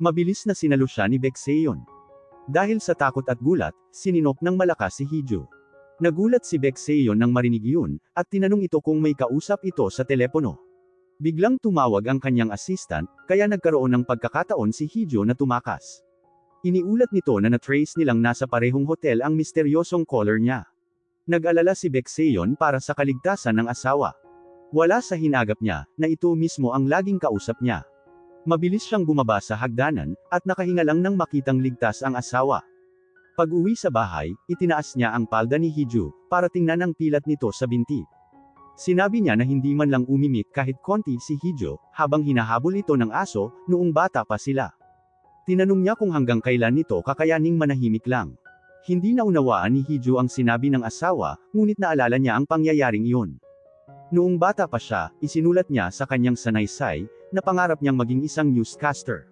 [SPEAKER 1] Mabilis na sinalo siya ni Baekseon. Dahil sa takot at gulat, sininok ng malakas si Heeju. Nagulat si Baekseon nang marinig yun, at tinanong ito kung may kausap ito sa telepono. Biglang tumawag ang kanyang assistant, kaya nagkaroon ng pagkakataon si Heeju na tumakas. Iniulat nito na na-trace nilang nasa parehong hotel ang misteryosong caller niya. Nag-alala si Baekseon para sa kaligtasan ng asawa. Wala sa hinagap niya, na ito mismo ang laging kausap niya. Mabilis siyang bumaba sa hagdanan, at nakahinga lang nang makitang ligtas ang asawa. Pag-uwi sa bahay, itinaas niya ang palda ni Heeju, para tingnan ang pilat nito sa binti. Sinabi niya na hindi man lang umimik kahit konti si Heeju, habang hinahabol ito ng aso, noong bata pa sila. Tinanong niya kung hanggang kailan nito kakayaning manahimik lang. Hindi naunawaan ni Heeju ang sinabi ng asawa, ngunit naalala niya ang pangyayaring iyon. Noong bata pa siya, isinulat niya sa kanyang sanaysay, na pangarap niyang maging isang newscaster.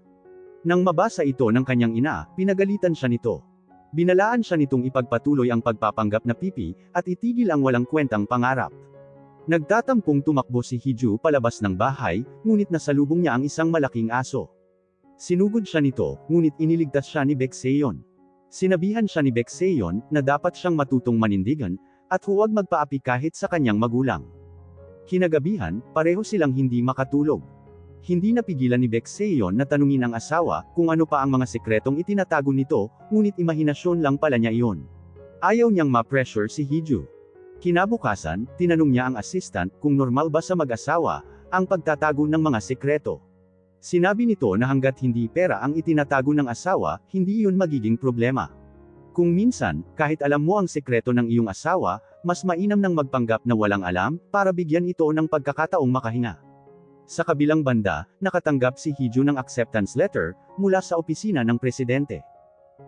[SPEAKER 1] Nang mabasa ito ng kanyang ina, pinagalitan siya nito. Binalaan siya nitong ipagpatuloy ang pagpapanggap na pipi, at itigil ang walang kwentang pangarap. Nagtatampong tumakbo si Heeju palabas ng bahay, ngunit nasalubong niya ang isang malaking aso. Sinugod siya nito, ngunit iniligtas siya ni Baek Seon. Sinabihan siya ni Baek Seon na dapat siyang matutong manindigan, at huwag magpaapi kahit sa kanyang magulang. Kinagabihan, pareho silang hindi makatulog. Hindi napigilan ni Baek Seon na tanungin ang asawa kung ano pa ang mga sekretong itinatago nito, ngunit imahinasyon lang pala niya iyon. Ayaw niyang ma-pressure si Hee-ju. Kinabukasan, tinanong niya ang assistant kung normal ba sa mag-asawa ang pagtatago ng mga sekreto. Sinabi nito na hanggat hindi pera ang itinatago ng asawa, hindi iyon magiging problema. Kung minsan, kahit alam mo ang sekreto ng iyong asawa, mas mainam nang magpanggap na walang alam, para bigyan ito ng pagkakataong makahinga. Sa kabilang banda, nakatanggap si Hee-ju ng acceptance letter mula sa opisina ng presidente.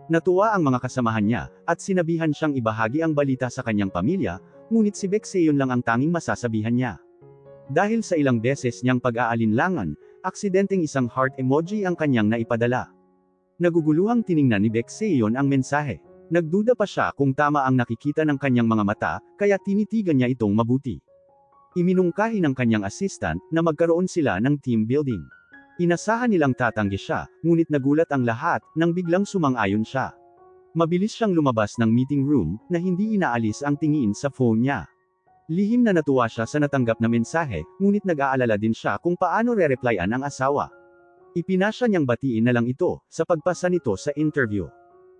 [SPEAKER 1] Natuwa ang mga kasamahan niya, at sinabihan siyang ibahagi ang balita sa kanyang pamilya, ngunit si Baek Seon lang ang tanging masasabihan niya. Dahil sa ilang beses niyang pag-aalinlangan, aksidenteng isang heart emoji ang kanyang naipadala. Naguguluhang tiningnan ni Baek Seon ang mensahe. Nagduda pa siya kung tama ang nakikita ng kanyang mga mata, kaya tinitigan niya itong mabuti. Iminungkahi ng kanyang assistant na magkaroon sila ng team building. Inasahan nilang tatanggi siya, ngunit nagulat ang lahat nang biglang sumang-ayon siya. Mabilis siyang lumabas ng meeting room na hindi inaalis ang tingin sa phone niya. Lihim na natuwa siya sa natanggap na mensahe, ngunit nag-aalala din siya kung paano re-replyan ang asawa. Ipinasya niyang batiin na lang ito sa pagpasa nito sa interview.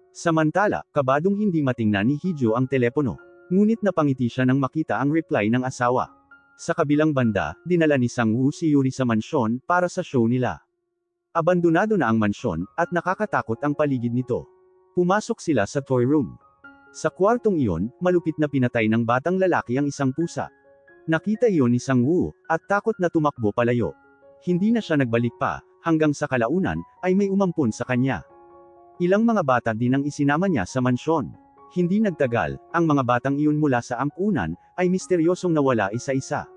[SPEAKER 1] Samantala, kabadong hindi matingnan ni Hee-ju ang telepono. Ngunit napangiti siya nang makita ang reply ng asawa. Sa kabilang banda, dinala ni Sang-woo si Yuri sa mansyon para sa show nila. Abandonado na ang mansyon, at nakakatakot ang paligid nito. Pumasok sila sa toy room. Sa kwartong iyon, malupit na pinatay ng batang lalaki ang isang pusa. Nakita iyon ni Sang-woo, at takot na tumakbo palayo. Hindi na siya nagbalik pa, hanggang sa kalaunan, ay may umampon sa kanya. Ilang mga bata din ang isinama niya sa mansyon. Hindi nagtagal, ang mga batang iyon mula sa ampunan, ay misteryosong nawala isa-isa.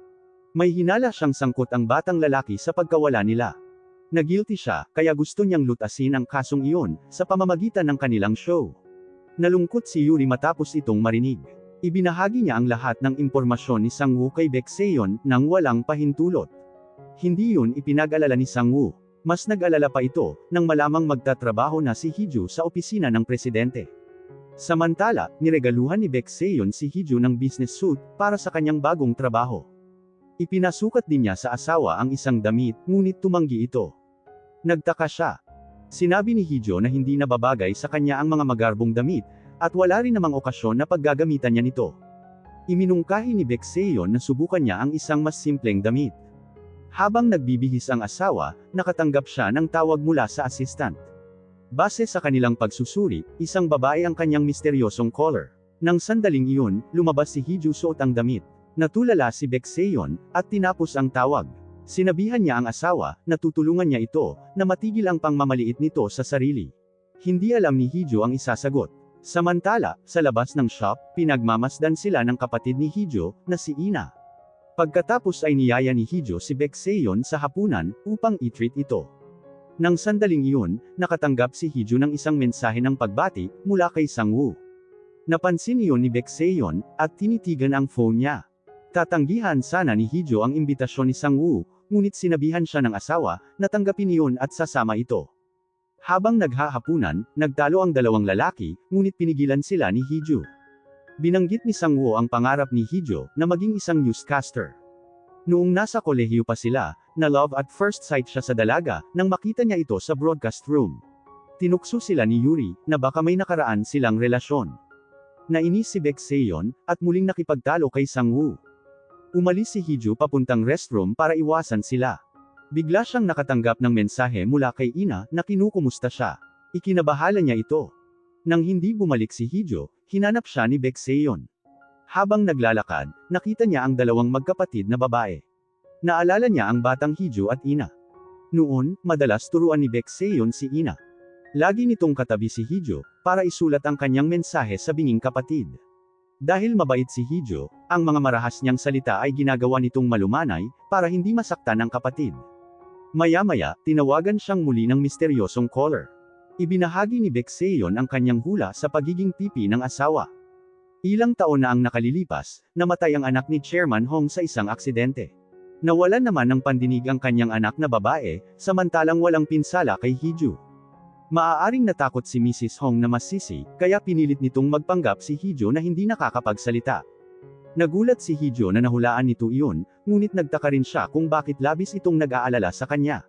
[SPEAKER 1] May hinala siyang sangkot ang batang lalaki sa pagkawala nila. Nagilty siya, kaya gusto niyang lutasin ang kasong iyon, sa pamamagitan ng kanilang show. Nalungkot si Yuri matapos itong marinig. Ibinahagi niya ang lahat ng impormasyon ni Sang-woo kay Baek Seon, nang walang pahintulot. Hindi yun ipinag-alala ni Sang-woo. Mas nag-alala pa ito, nang malamang magtatrabaho na si Hee-ju sa opisina ng presidente. Samantala, niregaluhan ni Baek Seon si Hee-ju ng business suit, para sa kanyang bagong trabaho. Ipinasukat din niya sa asawa ang isang damit, ngunit tumanggi ito. Nagtaka siya. Sinabi ni Hee-ju na hindi nababagay sa kanya ang mga magarbong damit, at wala rin namang okasyon na paggagamitan niya nito. Iminungkahi ni Baek Seon na subukan niya ang isang mas simpleng damit. Habang nagbibihis ang asawa, nakatanggap siya ng tawag mula sa assistant. Base sa kanilang pagsusuri, isang babae ang kanyang misteryosong caller. Nang sandaling iyon, lumabas si Hee-ju suot ang damit. Natulala si Baek Seon, at tinapos ang tawag. Sinabihan niya ang asawa, na tutulungan niya ito, na matigil ang pangmamaliit nito sa sarili. Hindi alam ni Hee-ju ang isasagot. Samantala, sa labas ng shop, pinagmamasdan sila ng kapatid ni Hee-ju, na si Ina. Pagkatapos ay niyaya ni Hee-ju si Baek Seon sa hapunan, upang i-treat ito. Nang sandaling iyon, nakatanggap si Hee-ju ng isang mensahe ng pagbati, mula kay Sang-woo. Napansin iyon ni Baek Seon, at tinitigan ang phone niya. Tatanggihan sana ni Hee-ju ang imbitasyon ni Sang-woo, ngunit sinabihan siya ng asawa, na tanggapin iyon at sasama ito. Habang naghahapunan, nagtalo ang dalawang lalaki, ngunit pinigilan sila ni Hee-ju. Binanggit ni Sang-woo ang pangarap ni Hee-ju, na maging isang newscaster. Noong nasa kolehiyo pa sila, na love at first sight siya sa dalaga, nang makita niya ito sa broadcast room. Tinukso sila ni Yuri, na baka may nakaraan silang relasyon. Nainis si Baek Seon, at muling nakipagtalo kay Sang-woo. Umalis si Hee-ju papuntang restroom para iwasan sila. Bigla siyang nakatanggap ng mensahe mula kay Ina, na kinukumusta siya. Ikinabahala niya ito. Nang hindi bumalik si Hee-ju, hinanap siya ni Baek Seon. Habang naglalakad, nakita niya ang dalawang magkapatid na babae. Naalala niya ang batang Hee-ju at Ina. Noon, madalas turuan ni Baek Seon si Ina. Lagi nitong katabi si Hee-ju, para isulat ang kanyang mensahe sa binging kapatid. Dahil mabait si Hee-ju, ang mga marahas niyang salita ay ginagawa nitong malumanay, para hindi masaktan ang kapatid. Maya-maya, tinawagan siyang muli ng misteryosong caller. Ibinahagi ni Baek Seon ang kanyang hula sa pagiging pipi ng asawa. Ilang taon na ang nakalilipas, namatay ang anak ni Chairman Hong sa isang aksidente. Nawalan naman ng pandinig ang kanyang anak na babae, samantalang walang pinsala kay Hee-ju. Maaaring natakot si Mrs. Hong na masisi, kaya pinilit nitong magpanggap si Hee-ju na hindi nakakapagsalita. Nagulat si Hee-ju na nahulaan nito iyon, ngunit nagtaka rin siya kung bakit labis itong nag-aalala sa kanya.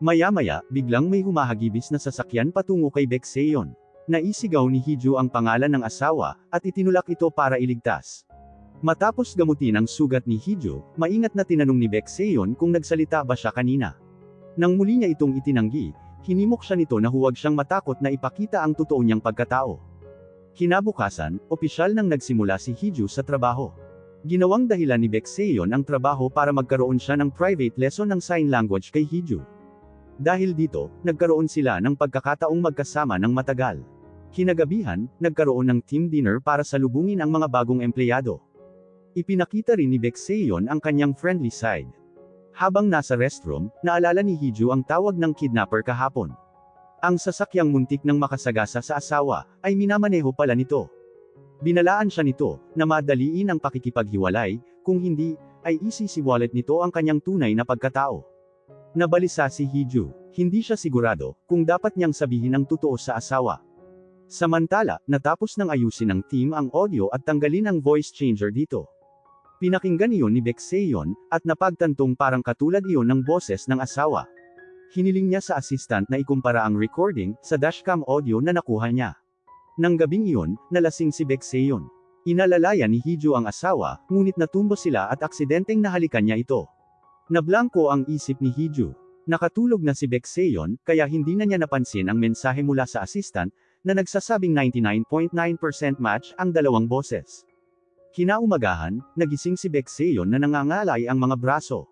[SPEAKER 1] Maya-maya, biglang may humahagibis na sasakyan patungo kay Baekseon. Naisigaw ni Hee-ju ang pangalan ng asawa, at itinulak ito para iligtas. Matapos gamutin ang sugat ni Hee-ju, maingat na tinanong ni Baekseon kung nagsalita ba siya kanina. Nang muli niya itong itinanggi, hinimok siya nito na huwag siyang matakot na ipakita ang totoo niyang pagkatao. Kinabukasan, opisyal nang nagsimula si Hee-ju sa trabaho. Ginawang dahilan ni Baekseon ang trabaho para magkaroon siya ng private lesson ng sign language kay Hee-ju. Dahil dito, nagkaroon sila ng pagkakataong magkasama ng matagal. Kinagabihan, nagkaroon ng team dinner para salubungin ang mga bagong empleyado. Ipinakita rin ni Baekseon ang kanyang friendly side. Habang nasa restroom, naalala ni Hee-ju ang tawag ng kidnapper kahapon. Ang sasakyang muntik ng makasagasa sa asawa, ay minamaneho pala nito. Binalaan siya nito, na madaliin ang pakikipaghiwalay, kung hindi, ay isisiwalat nito ang kanyang tunay na pagkatao. Nabalisa si Hee-ju, hindi siya sigurado, kung dapat niyang sabihin ang totoo sa asawa. Samantala, natapos ng ayusin ng team ang audio at tanggalin ang voice changer dito. Pinakinggan iyon ni Baekseon, at napagtantong parang katulad iyon ng boses ng asawa. Hiniling niya sa assistant na ikumpara ang recording, sa dashcam audio na nakuha niya. Nang gabing iyon, nalasing si Baekseon. Inalalayan ni Hee-ju ang asawa, ngunit natumbo sila at aksidenteng nahalikan niya ito. Nablangko ang isip ni Hee-ju. Nakatulog na si Baekseon, kaya hindi na niya napansin ang mensahe mula sa assistant, na nagsasabing 99.9% match ang dalawang boses. Kinaumagahan, nagising si Baekseon na nangangalay ang mga braso.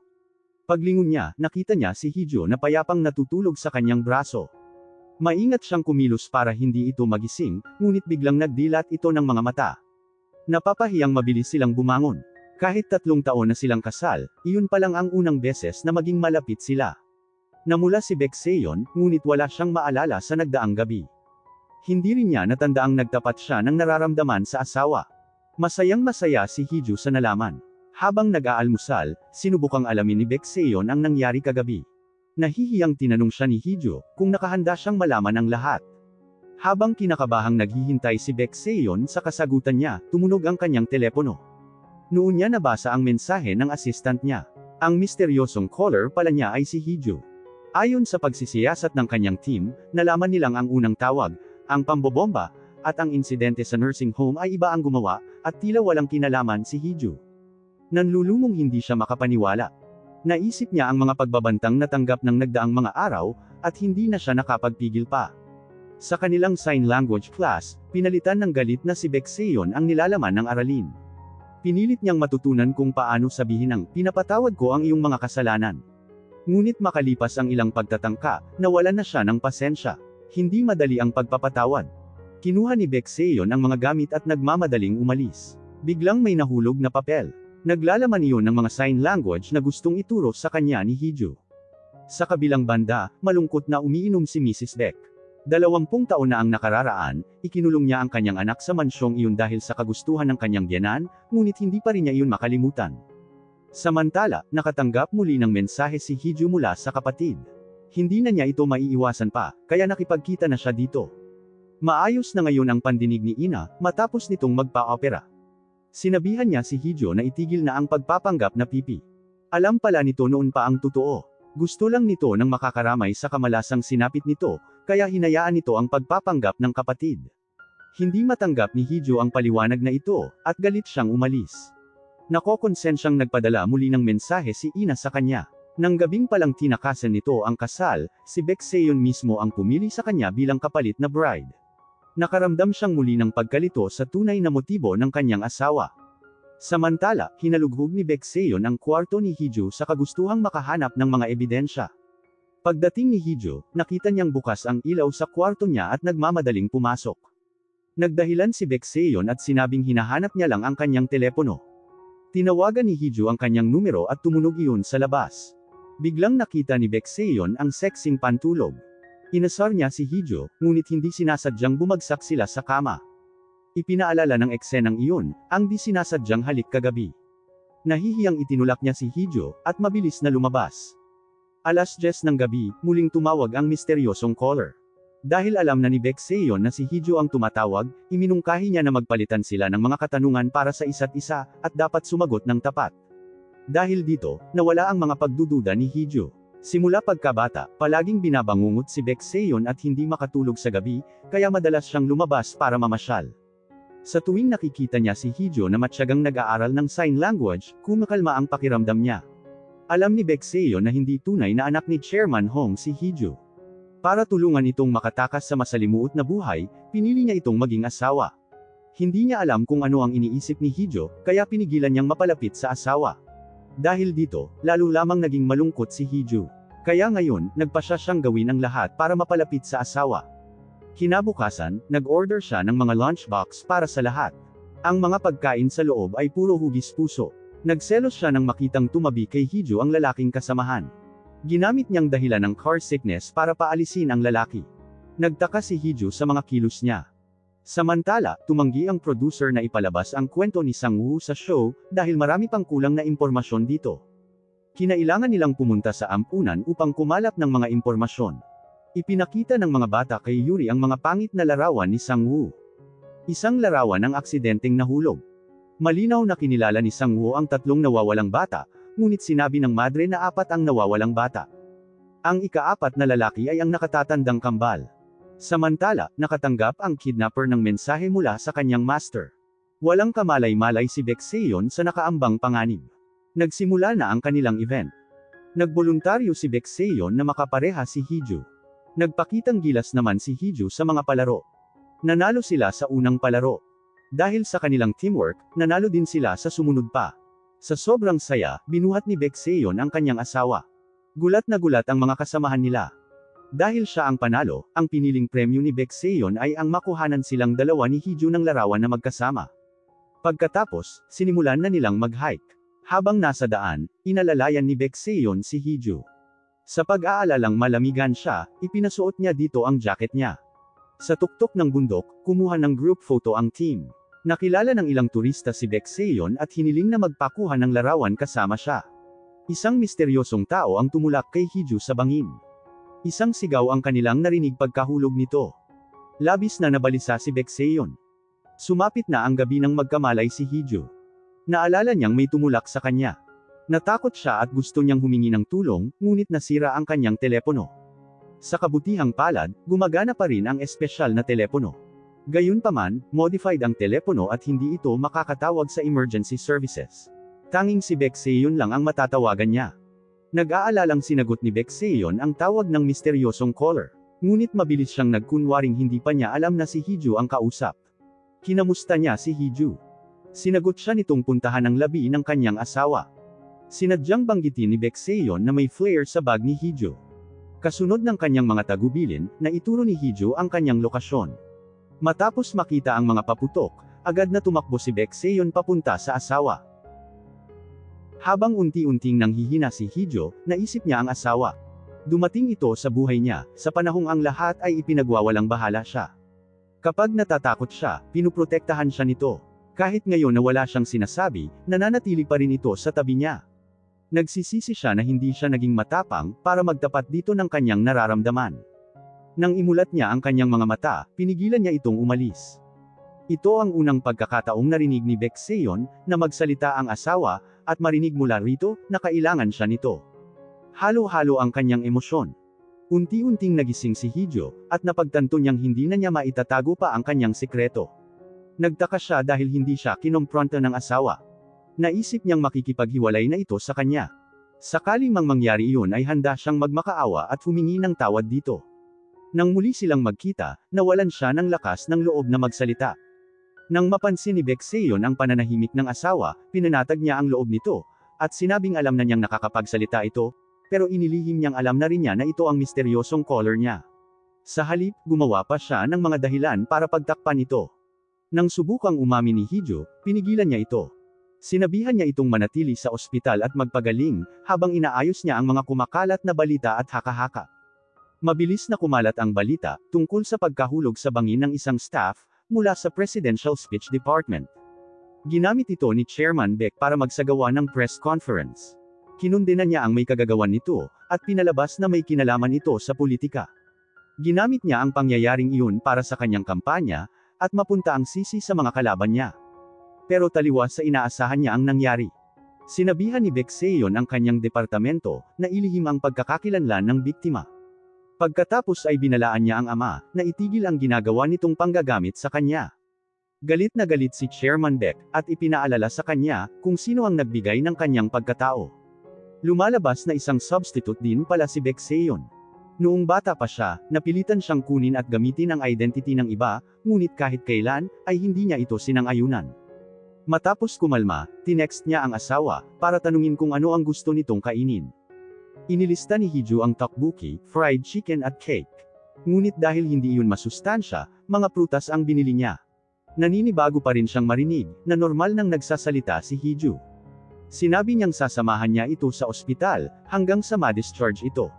[SPEAKER 1] Paglingon niya, nakita niya si Hee-ju na payapang natutulog sa kanyang braso. Maingat siyang kumilos para hindi ito magising, ngunit biglang nagdilat ito ng mga mata. Napapahiyang mabilis silang bumangon. Kahit 3 taon na silang kasal, iyon pa lang ang unang beses na maging malapit sila. Namula si Baekseon, ngunit wala siyang maalala sa nagdaang gabi. Hindi rin niya natandaang nagtapat siya ng nararamdaman sa asawa. Masayang-masaya si Hee-ju sa nalaman. Habang nag-aalmusal, sinubukang alamin ni Baekseon ang nangyari kagabi. Nahihiyang tinanong siya ni Hee-ju, kung nakahanda siyang malaman ang lahat. Habang kinakabahang naghihintay si Baekseon sa kasagutan niya, tumunog ang kanyang telepono. Noon niya nabasa ang mensahe ng assistant niya. Ang misteryosong caller pala niya ay si Hee-ju. Ayon sa pagsisiyasat ng kanyang team, nalaman nilang ang unang tawag, ang pambobomba, at ang insidente sa nursing home ay iba ang gumawa, at tila walang kinalaman si Hee-ju. Nanlulumong hindi siya makapaniwala. Naisip niya ang mga pagbabantang natanggap ng nagdaang mga araw, at hindi na siya nakapagpigil pa. Sa kanilang sign language class, pinalitan ng galit na si Baekseon ang nilalaman ng aralin. Pinilit niyang matutunan kung paano sabihin ng, pinapatawad ko ang iyong mga kasalanan. Ngunit makalipas ang ilang pagtatangka, nawalan na siya ng pasensya. Hindi madali ang pagpapatawad. Kinuha ni Baekseon ang mga gamit at nagmamadaling umalis. Biglang may nahulog na papel. Naglalaman iyon ng mga sign language na gustong ituro sa kanya ni Hee-ju. Sa kabilang banda, malungkot na umiinom si Mrs. Baek. 20 taon na ang nakararaan, ikinulong niya ang kanyang anak sa mansyong iyon dahil sa kagustuhan ng kanyang biyenan, ngunit hindi pa rin niya iyon makalimutan. Samantala, nakatanggap muli ng mensahe si Hee-ju mula sa kapatid. Hindi na niya ito maiiwasan pa, kaya nakipagkita na siya dito. Maayos na ngayon ang pandinig ni Ina, matapos nitong magpa-opera. Sinabihan niya si Hee-ju na itigil na ang pagpapanggap na pipi. Alam pala nito noon pa ang totoo. Gusto lang nito ng makakaramay sa kamalasang sinapit nito, kaya hinayaan nito ang pagpapanggap ng kapatid. Hindi matanggap ni Hee-ju ang paliwanag na ito, at galit siyang umalis. Nakokonsensyang nagpadala muli ng mensahe si Ina sa kanya. Nang gabing palang tinakasan nito ang kasal, si Baekseon mismo ang pumili sa kanya bilang kapalit na bride. Nakaramdam siyang muli ng pagkalito sa tunay na motibo ng kanyang asawa. Samantala, hinalughog ni Baekseon ang kwarto ni Hee-ju sa kagustuhang makahanap ng mga ebidensya. Pagdating ni Hee-ju, nakita niyang bukas ang ilaw sa kwarto niya at nagmamadaling pumasok. Nagdahilan si Baekseon at sinabing hinahanap niya lang ang kanyang telepono. Tinawagan ni Hee-ju ang kanyang numero at tumunog iyon sa labas. Biglang nakita ni Baekseon ang sexing pantulog. Inasar niya si Hee-ju, ngunit hindi sinasadyang bumagsak sila sa kama. Ipinaalala ng eksenang iyon, ang di sinasadyang halik kagabi. Nahihiyang itinulak niya si Hijo, at mabilis na lumabas. Alas 10 ng gabi, muling tumawag ang misteryosong caller. Dahil alam na ni Baek Seon na si Hijo ang tumatawag, iminungkahi niya na magpalitan sila ng mga katanungan para sa isa't isa, at dapat sumagot ng tapat. Dahil dito, nawala ang mga pagdududa ni Hijo. Simula pagkabata, palaging binabangungot si Baek Seon at hindi makatulog sa gabi, kaya madalas siyang lumabas para mamasyal. Sa tuwing nakikita niya si Hijo na matyagang nag-aaral ng sign language, kumakalma ang pakiramdam niya. Alam ni Baek Seon na hindi tunay na anak ni Chairman Hong si Hijo. Para tulungan itong makatakas sa masalimuot na buhay, pinili niya itong maging asawa. Hindi niya alam kung ano ang iniisip ni Hijo, kaya pinigilan niyang mapalapit sa asawa. Dahil dito, lalo lamang naging malungkot si Hijo. Kaya ngayon, nagpasya siyang gawin ang lahat para mapalapit sa asawa. Kinabukasan, nag-order siya ng mga lunchbox para sa lahat. Ang mga pagkain sa loob ay puro hugis puso. Nagselos siya nang makitang tumabi kay Hijo ang lalaking kasamahan. Ginamit niyang dahilan ng car sickness para paalisin ang lalaki. Nagtaka si Hijo sa mga kilos niya. Samantala, tumanggi ang producer na ipalabas ang kwento ni Sang-woo sa show, dahil marami pang kulang na impormasyon dito. Kinailangan nilang pumunta sa ampunan upang kumalap ng mga impormasyon. Ipinakita ng mga bata kay Yuri ang mga pangit na larawan ni Sang-woo. Isang larawan ng aksidenteng nahulog. Malinaw na kinilala ni Sang-woo ang 3 nawawalang bata, ngunit sinabi ng madre na 4 ang nawawalang bata. Ang ika-4 na lalaki ay ang nakatatandang kambal. Samantala, nakatanggap ang kidnapper ng mensahe mula sa kanyang master. Walang kamalay-malay si Baek Seon sa nakaambang panganib. Nagsimula na ang kanilang event. Nagboluntaryo si Baek Seon na makapareha si Hijo. Nagpakitang gilas naman si Hijo sa mga palaro. Nanalo sila sa unang palaro. Dahil sa kanilang teamwork, nanalo din sila sa sumunod pa. Sa sobrang saya, binuhat ni Baek Seon ang kanyang asawa. Gulat na gulat ang mga kasamahan nila. Dahil siya ang panalo, ang piniling premyo ni Baek Seon ay ang makuhanan silang dalawa ni Hijo ng larawan na magkasama. Pagkatapos, sinimulan na nilang mag-hike. Habang nasa daan, inalalayan ni Baek Seon si Hijo. Sa pag-aalalang malamigan siya, ipinasuot niya dito ang jacket niya. Sa tuktok ng bundok, kumuha ng group photo ang team. Nakilala ng ilang turista si Baek Seon at hiniling na magpakuha ng larawan kasama siya. Isang misteryosong tao ang tumulak kay Hijo sa bangin. Isang sigaw ang kanilang narinig pagkahulog nito. Labis na nabalisa si Baek Seon. Sumapit na ang gabi nang magkamalay si Hijo. Naalala niyang may tumulak sa kanya. Natakot siya at gusto niyang humingi ng tulong, ngunit nasira ang kanyang telepono. Sa kabutihang palad, gumagana pa rin ang espesyal na telepono. Gayunpaman, modified ang telepono at hindi ito makakatawag sa emergency services. Tanging si Baek Seon lang ang matatawagan niya. Nag-aalalang sinagot ni Baek Seon ang tawag ng misteryosong caller. Ngunit mabilis siyang nagkunwaring hindi pa niya alam na si Hijo ang kausap. Kinamusta niya si Hijo. Sinagot siya nitong puntahan ang labi ng kanyang asawa. Sinadyang banggitin ni Baek Seon na may flare sa bag ni Hijo. Kasunod ng kanyang mga tagubilin, na ituro ni Hijo ang kanyang lokasyon. Matapos makita ang mga paputok, agad na tumakbo si Baek Seon papunta sa asawa. Habang unti-unting nanghihina si Hijo, naisip niya ang asawa. Dumating ito sa buhay niya, sa panahong ang lahat ay ipinagwawalang bahala siya. Kapag natatakot siya, pinuprotektahan siya nito. Kahit ngayon na wala siyang sinasabi, nananatili pa rin ito sa tabi niya. Nagsisisi siya na hindi siya naging matapang, para magtapat dito ng kanyang nararamdaman. Nang imulat niya ang kanyang mga mata, pinigilan niya itong umalis. Ito ang unang pagkakataong narinig ni Baek Seon, na magsalita ang asawa, at marinig mula rito, na kailangan siya nito. Halo-halo ang kanyang emosyon. Unti-unting nagising si Hijo, at napagtanto niyang hindi na niya maitatago pa ang kanyang sikreto. Nagtaka siya dahil hindi siya kinompronta ng asawa. Naisip niyang makikipaghiwalay na ito sa kanya. Sakaling mang mangyari iyon ay handa siyang magmakaawa at humingi ng tawad dito. Nang muli silang magkita, nawalan siya ng lakas ng loob na magsalita. Nang mapansin ni Baek Seon ang pananahimik ng asawa, pinanatag niya ang loob nito, at sinabing alam na niyang nakakapagsalita ito, pero inilihim niyang alam na rin niya na ito ang misteryosong caller niya. Sa halip, gumawa pa siya ng mga dahilan para pagtakpan ito. Nang subukang umamin ni Hijo, pinigilan niya ito. Sinabihan niya itong manatili sa ospital at magpagaling, habang inaayos niya ang mga kumakalat na balita at haka-haka. Mabilis na kumalat ang balita, tungkol sa pagkahulog sa bangin ng isang staff, mula sa Presidential Speech Department. Ginamit ito ni Chairman Beck para magsagawa ng press conference. Kinundena niya ang may kagagawan nito, at pinalabas na may kinalaman ito sa politika. Ginamit niya ang pangyayaring iyon para sa kanyang kampanya, at mapunta ang sisi sa mga kalaban niya. Pero taliwas sa inaasahan niya ang nangyari. Sinabihan ni Beck Seiyon ang kanyang departamento, na ilihim ang pagkakakilanlan ng biktima. Pagkatapos ay binalaan niya ang ama, na itigil ang ginagawa nitong panggagamit sa kanya. Galit na galit si Chairman Beck, at ipinaalala sa kanya, kung sino ang nagbigay ng kanyang pagkatao. Lumalabas na isang substitute din pala si Beck Seiyon. Noong bata pa siya, napilitan siyang kunin at gamitin ang identity ng iba, ngunit kahit kailan, ay hindi niya ito sinang-ayunan. Matapos kumalma, tinext niya ang asawa, para tanungin kung ano ang gusto nitong kainin. Inilista ni Hee-ju ang tteokbokki, fried chicken at cake. Ngunit dahil hindi iyon masustansya, mga prutas ang binili niya. Naninibago pa rin siyang marinig, na normal nang nagsasalita si Hee-ju. Sinabi niyang sasamahan niya ito sa ospital, hanggang sa ma-discharge ito.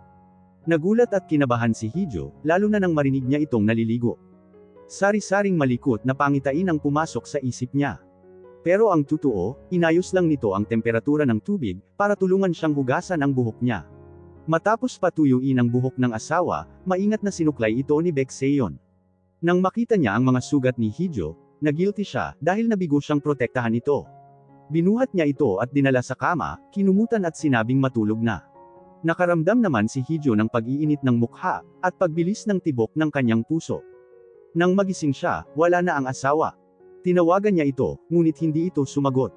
[SPEAKER 1] Nagulat at kinabahan si Hee-ju, lalo na nang marinig niya itong naliligo. Sari-saring malikot na pangitain ang pumasok sa isip niya. Pero ang totoo, inayos lang nito ang temperatura ng tubig, para tulungan siyang hugasan ang buhok niya. Matapos patuyuin ang buhok ng asawa, maingat na sinuklay ito ni Beck Seiyon. Nang makita niya ang mga sugat ni Hee-ju, na-guilty siya, dahil nabigo siyang protektahan ito. Binuhat niya ito at dinala sa kama, kinumutan at sinabing matulog na. Nakaramdam naman si Hee-ju ng pag-iinit ng mukha, at pagbilis ng tibok ng kanyang puso. Nang magising siya, wala na ang asawa. Tinawagan niya ito, ngunit hindi ito sumagot.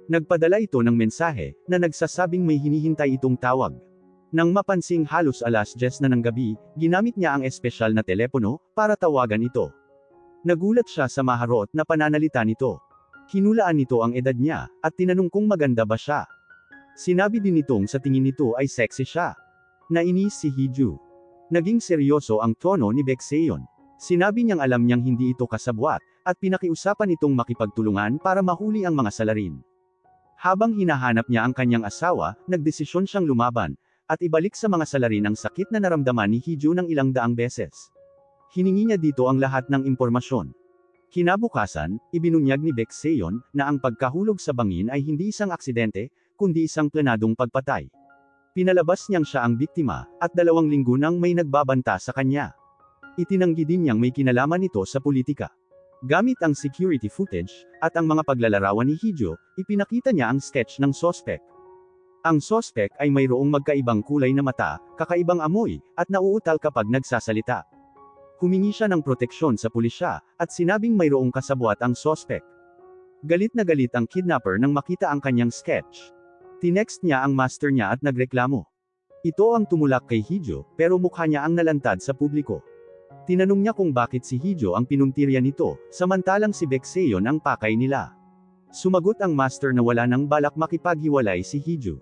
[SPEAKER 1] Nagpadala ito ng mensahe, na nagsasabing may hinihintay itong tawag. Nang mapansing halos alas 10 na ng gabi, ginamit niya ang espesyal na telepono, para tawagan ito. Nagulat siya sa maharot na pananalita nito. Hinulaan nito ang edad niya, at tinanong kung maganda ba siya. Sinabi din nitong sa tingin nito ay sexy siya. Nainis si Hee-ju. Naging seryoso ang tono ni Beck Seiyon. Sinabi niyang alam niyang hindi ito kasabwat, at pinakiusapan itong makipagtulungan para mahuli ang mga salarin. Habang hinahanap niya ang kanyang asawa, nagdesisyon siyang lumaban, at ibalik sa mga salarin ang sakit na naramdaman ni Hee-ju ng ilang daang beses. Hiningi niya dito ang lahat ng impormasyon. Kinabukasan, ibinunyag ni Beck Seiyon, na ang pagkahulog sa bangin ay hindi isang aksidente, kundi isang planadong pagpatay. Pinalabas niyang siya ang biktima, at 2 linggo nang may nagbabanta sa kanya. Itinanggi din niyang may kinalaman ito sa politika. Gamit ang security footage, at ang mga paglalarawan ni Hee-ju, ipinakita niya ang sketch ng sospek. Ang sospek ay mayroong magkaibang kulay na mata, kakaibang amoy, at nauutal kapag nagsasalita. Humingi siya ng proteksyon sa pulisya, at sinabing mayroong kasabwat ang sospek. Galit na galit ang kidnapper nang makita ang kanyang sketch. Tinext niya ang master niya at nagreklamo. Ito ang tumulak kay Hee-ju, pero mukha niya ang nalantad sa publiko. Tinanong niya kung bakit si Hee-ju ang pinuntirya nito, samantalang si Beck Seiyon ang pakay nila. Sumagot ang master na wala nang balak makipaghiwalay si Hee-ju.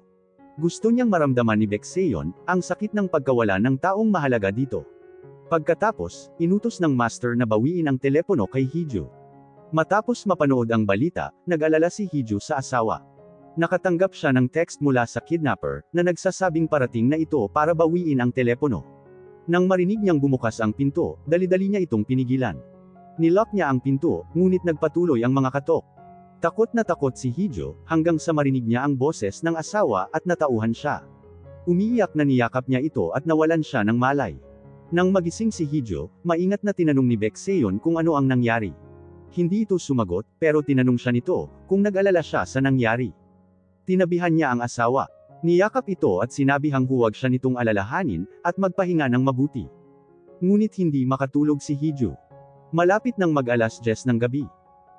[SPEAKER 1] Gusto niyang maramdaman ni Beck Seiyon, ang sakit ng pagkawala ng taong mahalaga dito. Pagkatapos, inutos ng master na bawiin ang telepono kay Hee-ju. Matapos mapanood ang balita, nag-alala si Hee-ju sa asawa. Nakatanggap siya ng text mula sa kidnapper, na nagsasabing parating na ito para bawiin ang telepono. Nang marinig niyang bumukas ang pinto, dali-dali niya itong pinigilan. Nilock niya ang pinto, ngunit nagpatuloy ang mga katok. Takot na takot si Hee-ju, hanggang sa marinig niya ang boses ng asawa at natauhan siya. Umiiyak na niyakap niya ito at nawalan siya ng malay. Nang magising si Hee-ju, maingat na tinanong ni Beck Seiyon kung ano ang nangyari. Hindi ito sumagot, pero tinanong siya nito, kung nag-alala siya sa nangyari. Tinabihan niya ang asawa. Niyakap ito at sinabihang huwag siya nitong alalahanin, at magpahinga ng mabuti. Ngunit hindi makatulog si Hee-ju. Malapit nang mag-alas 10 ng gabi.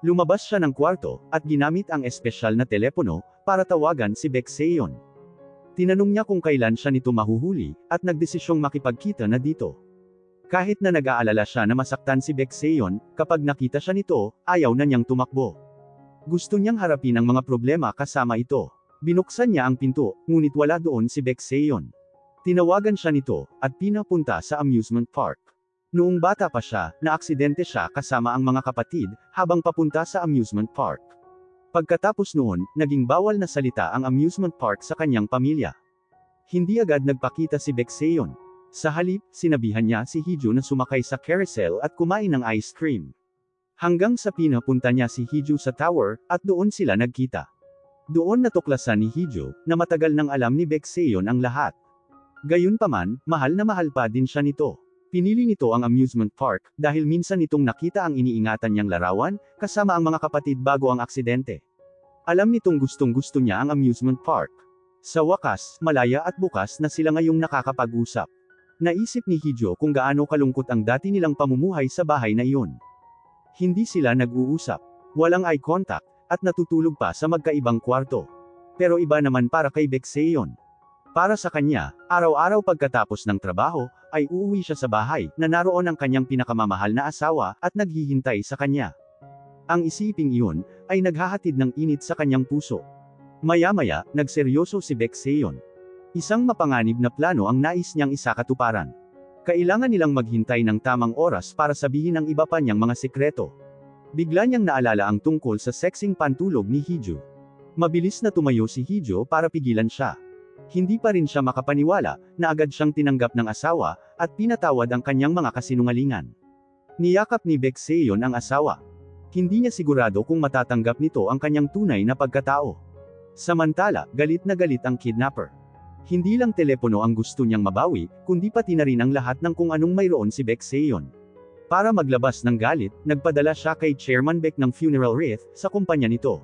[SPEAKER 1] Lumabas siya ng kwarto, at ginamit ang espesyal na telepono, para tawagan si Beck Seiyon. Tinanong niya kung kailan siya nito mahuhuli, at nagdesisyong makipagkita na dito. Kahit na nag-aalala siya na masaktan si Beck Seiyon, kapag nakita siya nito, ayaw na niyang tumakbo. Gusto niyang harapin ang mga problema kasama ito. Binuksan niya ang pinto, ngunit wala doon si Beck Seiyon. Tinawagan siya nito, at pinapunta sa amusement park. Noong bata pa siya, naaksidente siya kasama ang mga kapatid, habang papunta sa amusement park. Pagkatapos noon, naging bawal na salita ang amusement park sa kanyang pamilya. Hindi agad nagpakita si Beck Seiyon. Sa halip, sinabihan niya si Hee-ju na sumakay sa carousel at kumain ng ice cream. Hanggang sa pinapunta niya si Hiju sa tower, at doon sila nagkita. Doon natuklasan ni Hiju, na matagal nang alam ni Baekseon ang lahat. Gayunpaman, mahal na mahal pa din siya nito. Pinili nito ang amusement park, dahil minsan nitong nakita ang iniingatan niyang larawan, kasama ang mga kapatid bago ang aksidente. Alam nitong gustong-gusto niya ang amusement park. Sa wakas, malaya at bukas na sila ngayong nakakapag-usap. Naisip ni Hiju kung gaano kalungkot ang dati nilang pamumuhay sa bahay na iyon. Hindi sila nag-uusap, walang eye contact, at natutulog pa sa magkaibang kwarto. Pero iba naman para kay Baekseon. Para sa kanya, araw-araw pagkatapos ng trabaho, ay uuwi siya sa bahay, na naroon ang kanyang pinakamamahal na asawa, at naghihintay sa kanya. Ang isiping iyon, ay naghahatid ng init sa kanyang puso. Maya-maya, nagseryoso si Baekseon. Isang mapanganib na plano ang nais niyang isakatuparan. Kailangan nilang maghintay ng tamang oras para sabihin ang iba pa niyang mga sikreto. Bigla niyang naalala ang tungkol sa sexing pantulog ni Hiju. Mabilis na tumayo si Hiju para pigilan siya. Hindi pa rin siya makapaniwala, na agad siyang tinanggap ng asawa, at pinatawad ang kanyang mga kasinungalingan. Niyakap ni Baekseon ang asawa. Hindi niya sigurado kung matatanggap nito ang kanyang tunay na pagkatao. Samantala, galit na galit ang kidnapper. Hindi lang telepono ang gusto niyang mabawi, kundi pati na rin ang lahat ng kung anong mayroon si Baekseon. Para maglabas ng galit, nagpadala siya kay Chairman Baek ng funeral wreath, sa kumpanya nito.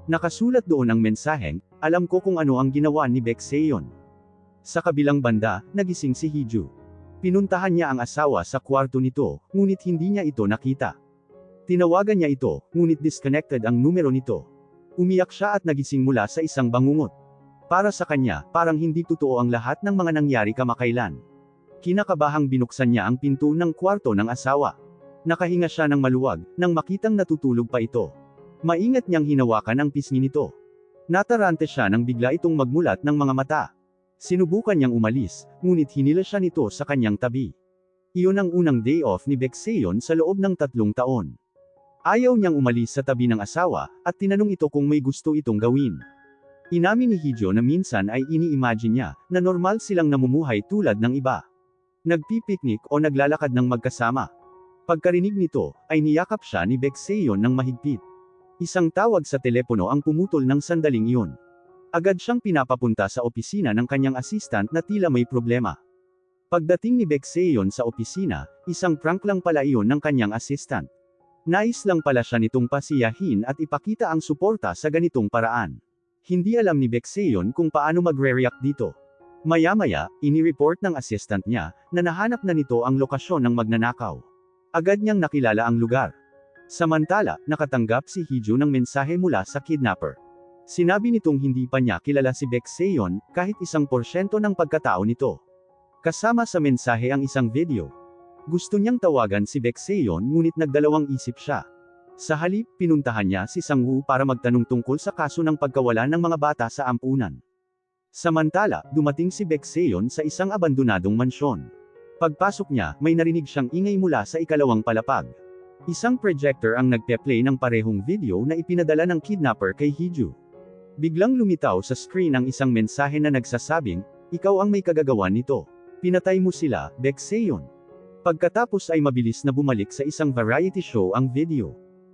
[SPEAKER 1] Nakasulat doon ang mensaheng, "Alam ko kung ano ang ginawa ni Baekseon." Sa kabilang banda, nagising si Hiju. Pinuntahan niya ang asawa sa kwarto nito, ngunit hindi niya ito nakita. Tinawagan niya ito, ngunit disconnected ang numero nito. Umiyak siya at nagising mula sa isang bangungot. Para sa kanya, parang hindi totoo ang lahat ng mga nangyari kamakailan. Kinakabahang binuksan niya ang pinto ng kwarto ng asawa. Nakahinga siya ng maluwag, nang makitang natutulog pa ito. Maingat niyang hinawakan ang pisngi nito. Natarante siya nang bigla itong magmulat ng mga mata. Sinubukan niyang umalis, ngunit hinila siya nito sa kanyang tabi. Iyon ang unang day off ni Baekseon sa loob ng 3 taon. Ayaw niyang umalis sa tabi ng asawa, at tinanong ito kung may gusto itong gawin. Inamin ni Hiju na minsan ay ini-imagine niya, na normal silang namumuhay tulad ng iba. Nagpipiknik o naglalakad ng magkasama. Pagkarinig nito, ay niyakap siya ni Baekseon ng mahigpit. Isang tawag sa telepono ang pumutol ng sandaling iyon. Agad siyang pinapapunta sa opisina ng kanyang assistant na tila may problema. Pagdating ni Baekseon sa opisina, isang prank lang pala iyon ng kanyang assistant. Nais lang pala siya nitong pasiyahin at ipakita ang suporta sa ganitong paraan. Hindi alam ni Baekseon kung paano magre-react dito. Maya-maya, ini-report ng assistant niya, na nahanap na nito ang lokasyon ng magnanakaw. Agad niyang nakilala ang lugar. Samantala, nakatanggap si Hiju ng mensahe mula sa kidnapper. Sinabi nitong hindi pa niya kilala si Baekseon, kahit 1% ng pagkatao nito. Kasama sa mensahe ang isang video. Gusto niyang tawagan si Baekseon ngunit nagdalawang isip siya. Sa halip, pinuntahan niya si Sang-woo para magtanong tungkol sa kaso ng pagkawala ng mga bata sa ampunan. Samantala, dumating si Baekseon sa isang abandonadong mansyon. Pagpasok niya, may narinig siyang ingay mula sa ikalawang palapag. Isang projector ang nagpe-play ng parehong video na ipinadala ng kidnapper kay Hiju. Biglang lumitaw sa screen ang isang mensahe na nagsasabing, "Ikaw ang may kagagawan nito. Pinatay mo sila, Baekseon." Pagkatapos ay mabilis na bumalik sa isang variety show ang video.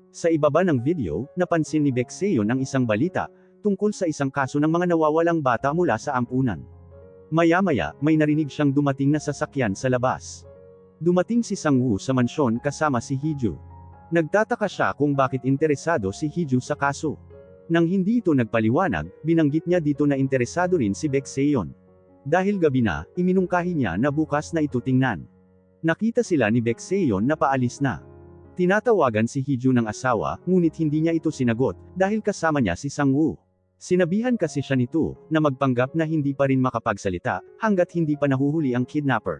[SPEAKER 1] Sa ibaba ng video, napansin ni Baekseon ang isang balita, tungkol sa isang kaso ng mga nawawalang bata mula sa ampunan. Maya-maya, may narinig siyang dumating na sasakyan sa labas. Dumating si Sang-woo sa mansyon kasama si Hiju. Nagtataka siya kung bakit interesado si Hiju sa kaso. Nang hindi ito nagpaliwanag, binanggit niya dito na interesado rin si Baekseon. Dahil gabi na, iminungkahi niya na bukas na ito tingnan. Nakita sila ni Baekseon na paalis na. Tinatawagan si Hiju ng asawa, ngunit hindi niya ito sinagot, dahil kasama niya si Sang-woo. Sinabihan kasi siya nito, na magpanggap na hindi pa rin makapagsalita, hanggat hindi pa nahuhuli ang kidnapper.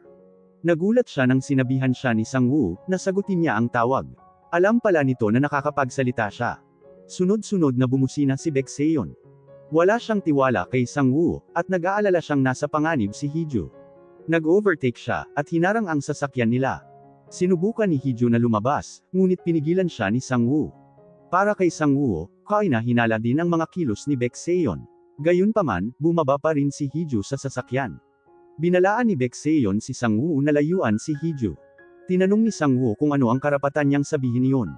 [SPEAKER 1] Nagulat siya nang sinabihan siya ni Sang-woo, na sagutin niya ang tawag. Alam pala nito na nakakapagsalita siya. Sunod-sunod na bumusina si Baekseon. Wala siyang tiwala kay Sang-woo, at nag-aalala siyang nasa panganib si Hiju. Nag-overtake siya, at hinarang ang sasakyan nila. Sinubukan ni Hiju na lumabas, ngunit pinigilan siya ni Sang-woo. Para kay Sang-woo, kaya hinala din ang mga kilos ni Baekseon. Gayunpaman, bumaba pa rin si Hiju sa sasakyan. Binalaan ni Baekseon si Sang-woo na layuan si Hiju. Tinanong ni Sang-woo kung ano ang karapatan niyang sabihin iyon.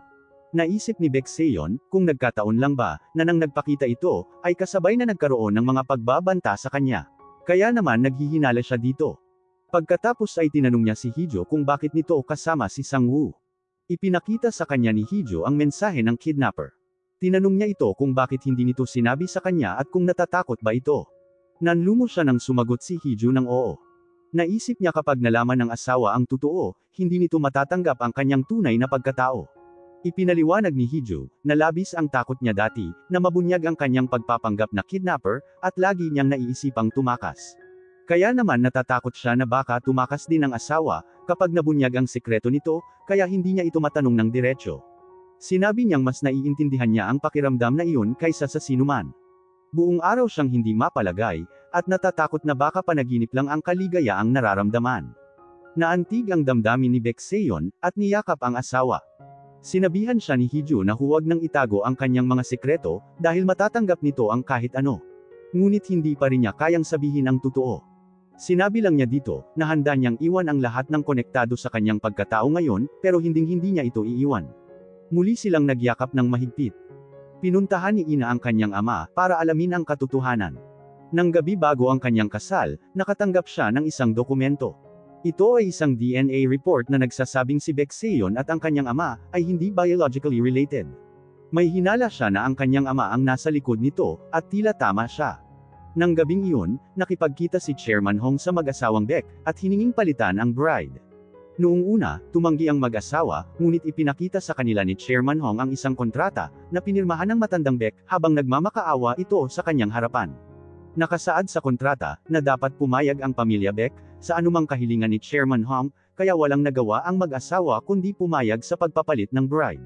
[SPEAKER 1] Naisip ni Baekseon, kung nagkataon lang ba, na nang nagpakita ito, ay kasabay na nagkaroon ng mga pagbabanta sa kanya. Kaya naman naghihinala siya dito. Pagkatapos ay tinanong niya si Heejo kung bakit nito kasama si Sang-woo. Ipinakita sa kanya ni Heejo ang mensahe ng kidnapper. Tinanong niya ito kung bakit hindi nito sinabi sa kanya at kung natatakot ba ito. Nanlumo siya nang sumagot si Heejo ng oo. Naisip niya kapag nalaman ng asawa ang totoo, hindi nito matatanggap ang kanyang tunay na pagkatao. Ipinaliwanag ni Heejo, na labis ang takot niya dati, na mabunyag ang kanyang pagpapanggap na kidnapper, at lagi niyang naiisipang tumakas. Kaya naman natatakot siya na baka tumakas din ang asawa, kapag nabunyag ang sekreto nito, kaya hindi niya ito matanong ng diretsyo. Sinabi niyang mas naiintindihan niya ang pakiramdam na iyon kaysa sa sinuman. Buong araw siyang hindi mapalagay, at natatakot na baka panaginip lang ang kaligayaang nararamdaman. Naantig ang damdamin ni Baekseon, at niyakap ang asawa. Sinabihan siya ni Heejo na huwag nang itago ang kanyang mga sekreto, dahil matatanggap nito ang kahit ano. Ngunit hindi pa rin niya kayang sabihin ang totoo. Sinabi lang niya dito, na handa niyang iwan ang lahat ng konektado sa kanyang pagkatao ngayon, pero hinding-hindi niya ito iiwan. Muli silang nagyakap ng mahigpit. Pinuntahan ni Ina ang kanyang ama, para alamin ang katotohanan. Nang gabi bago ang kanyang kasal, nakatanggap siya ng isang dokumento. Ito ay isang DNA report na nagsasabing si Baekseon at ang kanyang ama, ay hindi biologically related. May hinala siya na ang kanyang ama ang nasa likod nito, at tila tama siya. Nang gabing iyon, nakipagkita si Chairman Hong sa mag-asawang Baek, at hininging palitan ang bride. Noong una, tumanggi ang mag-asawa, ngunit ipinakita sa kanila ni Chairman Hong ang isang kontrata, na pinirmahan ng matandang Baek, habang nagmamakaawa ito sa kanyang harapan. Nakasaad sa kontrata, na dapat pumayag ang pamilya Baek, sa anumang kahilingan ni Chairman Hong, kaya walang nagawa ang mag-asawa kundi pumayag sa pagpapalit ng bride.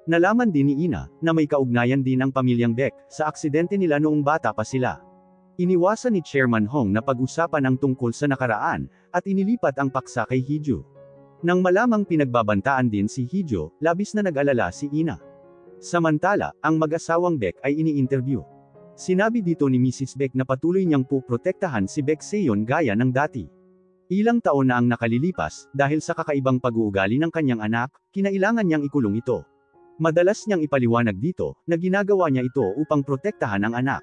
[SPEAKER 1] Nalaman din ni Ina, na may kaugnayan din ang pamilyang Baek, sa aksidente nila noong bata pa sila. Iniwasan ni Chairman Hong na pag-usapan ang tungkol sa nakaraan, at inilipat ang paksa kay Heejo. Nang malamang pinagbabantaan din si Heejo, labis na nag-alala si Ina. Samantala, ang mag-asawang Baek ay ini-interview. Sinabi dito ni Mrs. Baek na patuloy niyang puprotektahan si Baekseon gaya ng dati. Ilang taon na ang nakalilipas, dahil sa kakaibang pag-uugali ng kanyang anak, kinailangan niyang ikulong ito. Madalas niyang ipaliwanag dito, na ginagawa niya ito upang protektahan ang anak.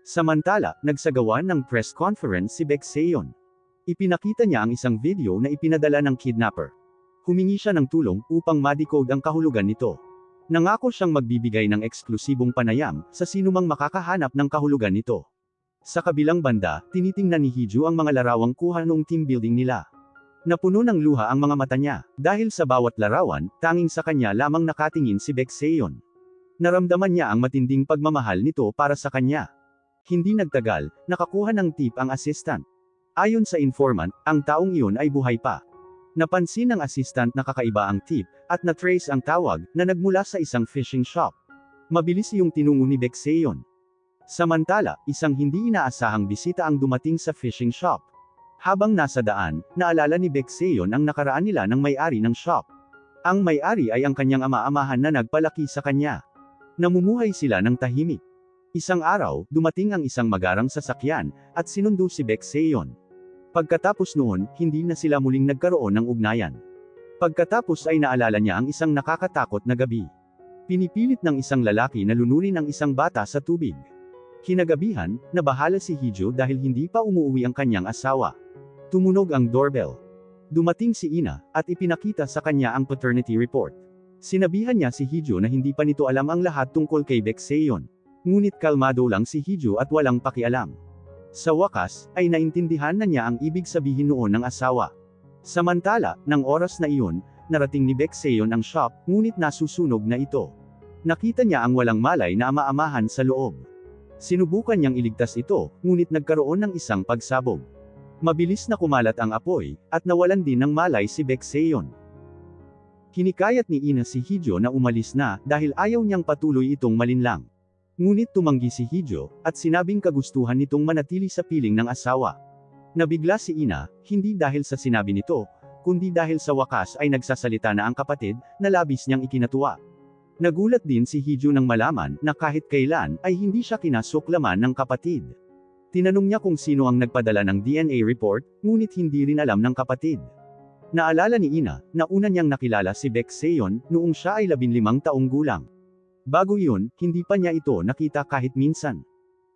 [SPEAKER 1] Samantala, nagsagawa ng press conference si Baekseon. Ipinakita niya ang isang video na ipinadala ng kidnapper. Humingi siya ng tulong, upang ma-decode ang kahulugan nito. Nangako siyang magbibigay ng eksklusibong panayam, sa sinumang makakahanap ng kahulugan nito. Sa kabilang banda, tinitingnan ni Heejo ang mga larawang kuha noong team building nila. Napuno ng luha ang mga mata niya, dahil sa bawat larawan, tanging sa kanya lamang nakatingin si Baekseon. Naramdaman niya ang matinding pagmamahal nito para sa kanya. Hindi nagtagal, nakakuha ng tip ang assistant. Ayon sa informant, ang taong iyon ay buhay pa. Napansin ng assistant na kakaiba ang tip, at na-trace ang tawag, na nagmula sa isang fishing shop. Mabilis iyong tinungo ni Baekseon. Samantala, isang hindi inaasahang bisita ang dumating sa fishing shop. Habang nasa daan, naalala ni Baekseon ang nakaraan nila ng may-ari ng shop. Ang may-ari ay ang kanyang ama-amahan na nagpalaki sa kanya. Namumuhay sila ng tahimik. Isang araw, dumating ang isang magarang sasakyan, at sinundo si Baekseon. Pagkatapos noon, hindi na sila muling nagkaroon ng ugnayan. Pagkatapos ay naalala niya ang isang nakakatakot na gabi. Pinipilit ng isang lalaki na lunurin ang isang bata sa tubig. Kinagabihan, nabahala si Heejo dahil hindi pa umuwi ang kanyang asawa. Tumunog ang doorbell. Dumating si Ina, at ipinakita sa kanya ang paternity report. Sinabihan niya si Heejo na hindi pa nito alam ang lahat tungkol kay Baekseon. Ngunit kalmado lang si Heejo at walang pakialam. Sa wakas, ay naintindihan na niya ang ibig sabihin noon ng asawa. Samantala, ng oras na iyon, narating ni Baekseon ang shop, ngunit nasusunog na ito. Nakita niya ang walang malay na ama-amahan sa loob. Sinubukan niyang iligtas ito, ngunit nagkaroon ng isang pagsabog. Mabilis na kumalat ang apoy, at nawalan din ng malay si Baekseon. Hinikayat ni Ina si Heejo na umalis na, dahil ayaw niyang patuloy itong malinlang. Ngunit tumanggi si Heejo, at sinabing kagustuhan nitong manatili sa piling ng asawa. Nabigla si Ina, hindi dahil sa sinabi nito, kundi dahil sa wakas ay nagsasalita na ang kapatid, na labis niyang ikinatuwa. Nagulat din si Heejo nang malaman, na kahit kailan, ay hindi siya kinasuklaman ng kapatid. Tinanong niya kung sino ang nagpadala ng DNA report, ngunit hindi rin alam ng kapatid. Naalala ni Ina, na una niyang nakilala si Baek Seon, noong siya ay 15 taong gulang. Bago iyon, hindi pa niya ito nakita kahit minsan.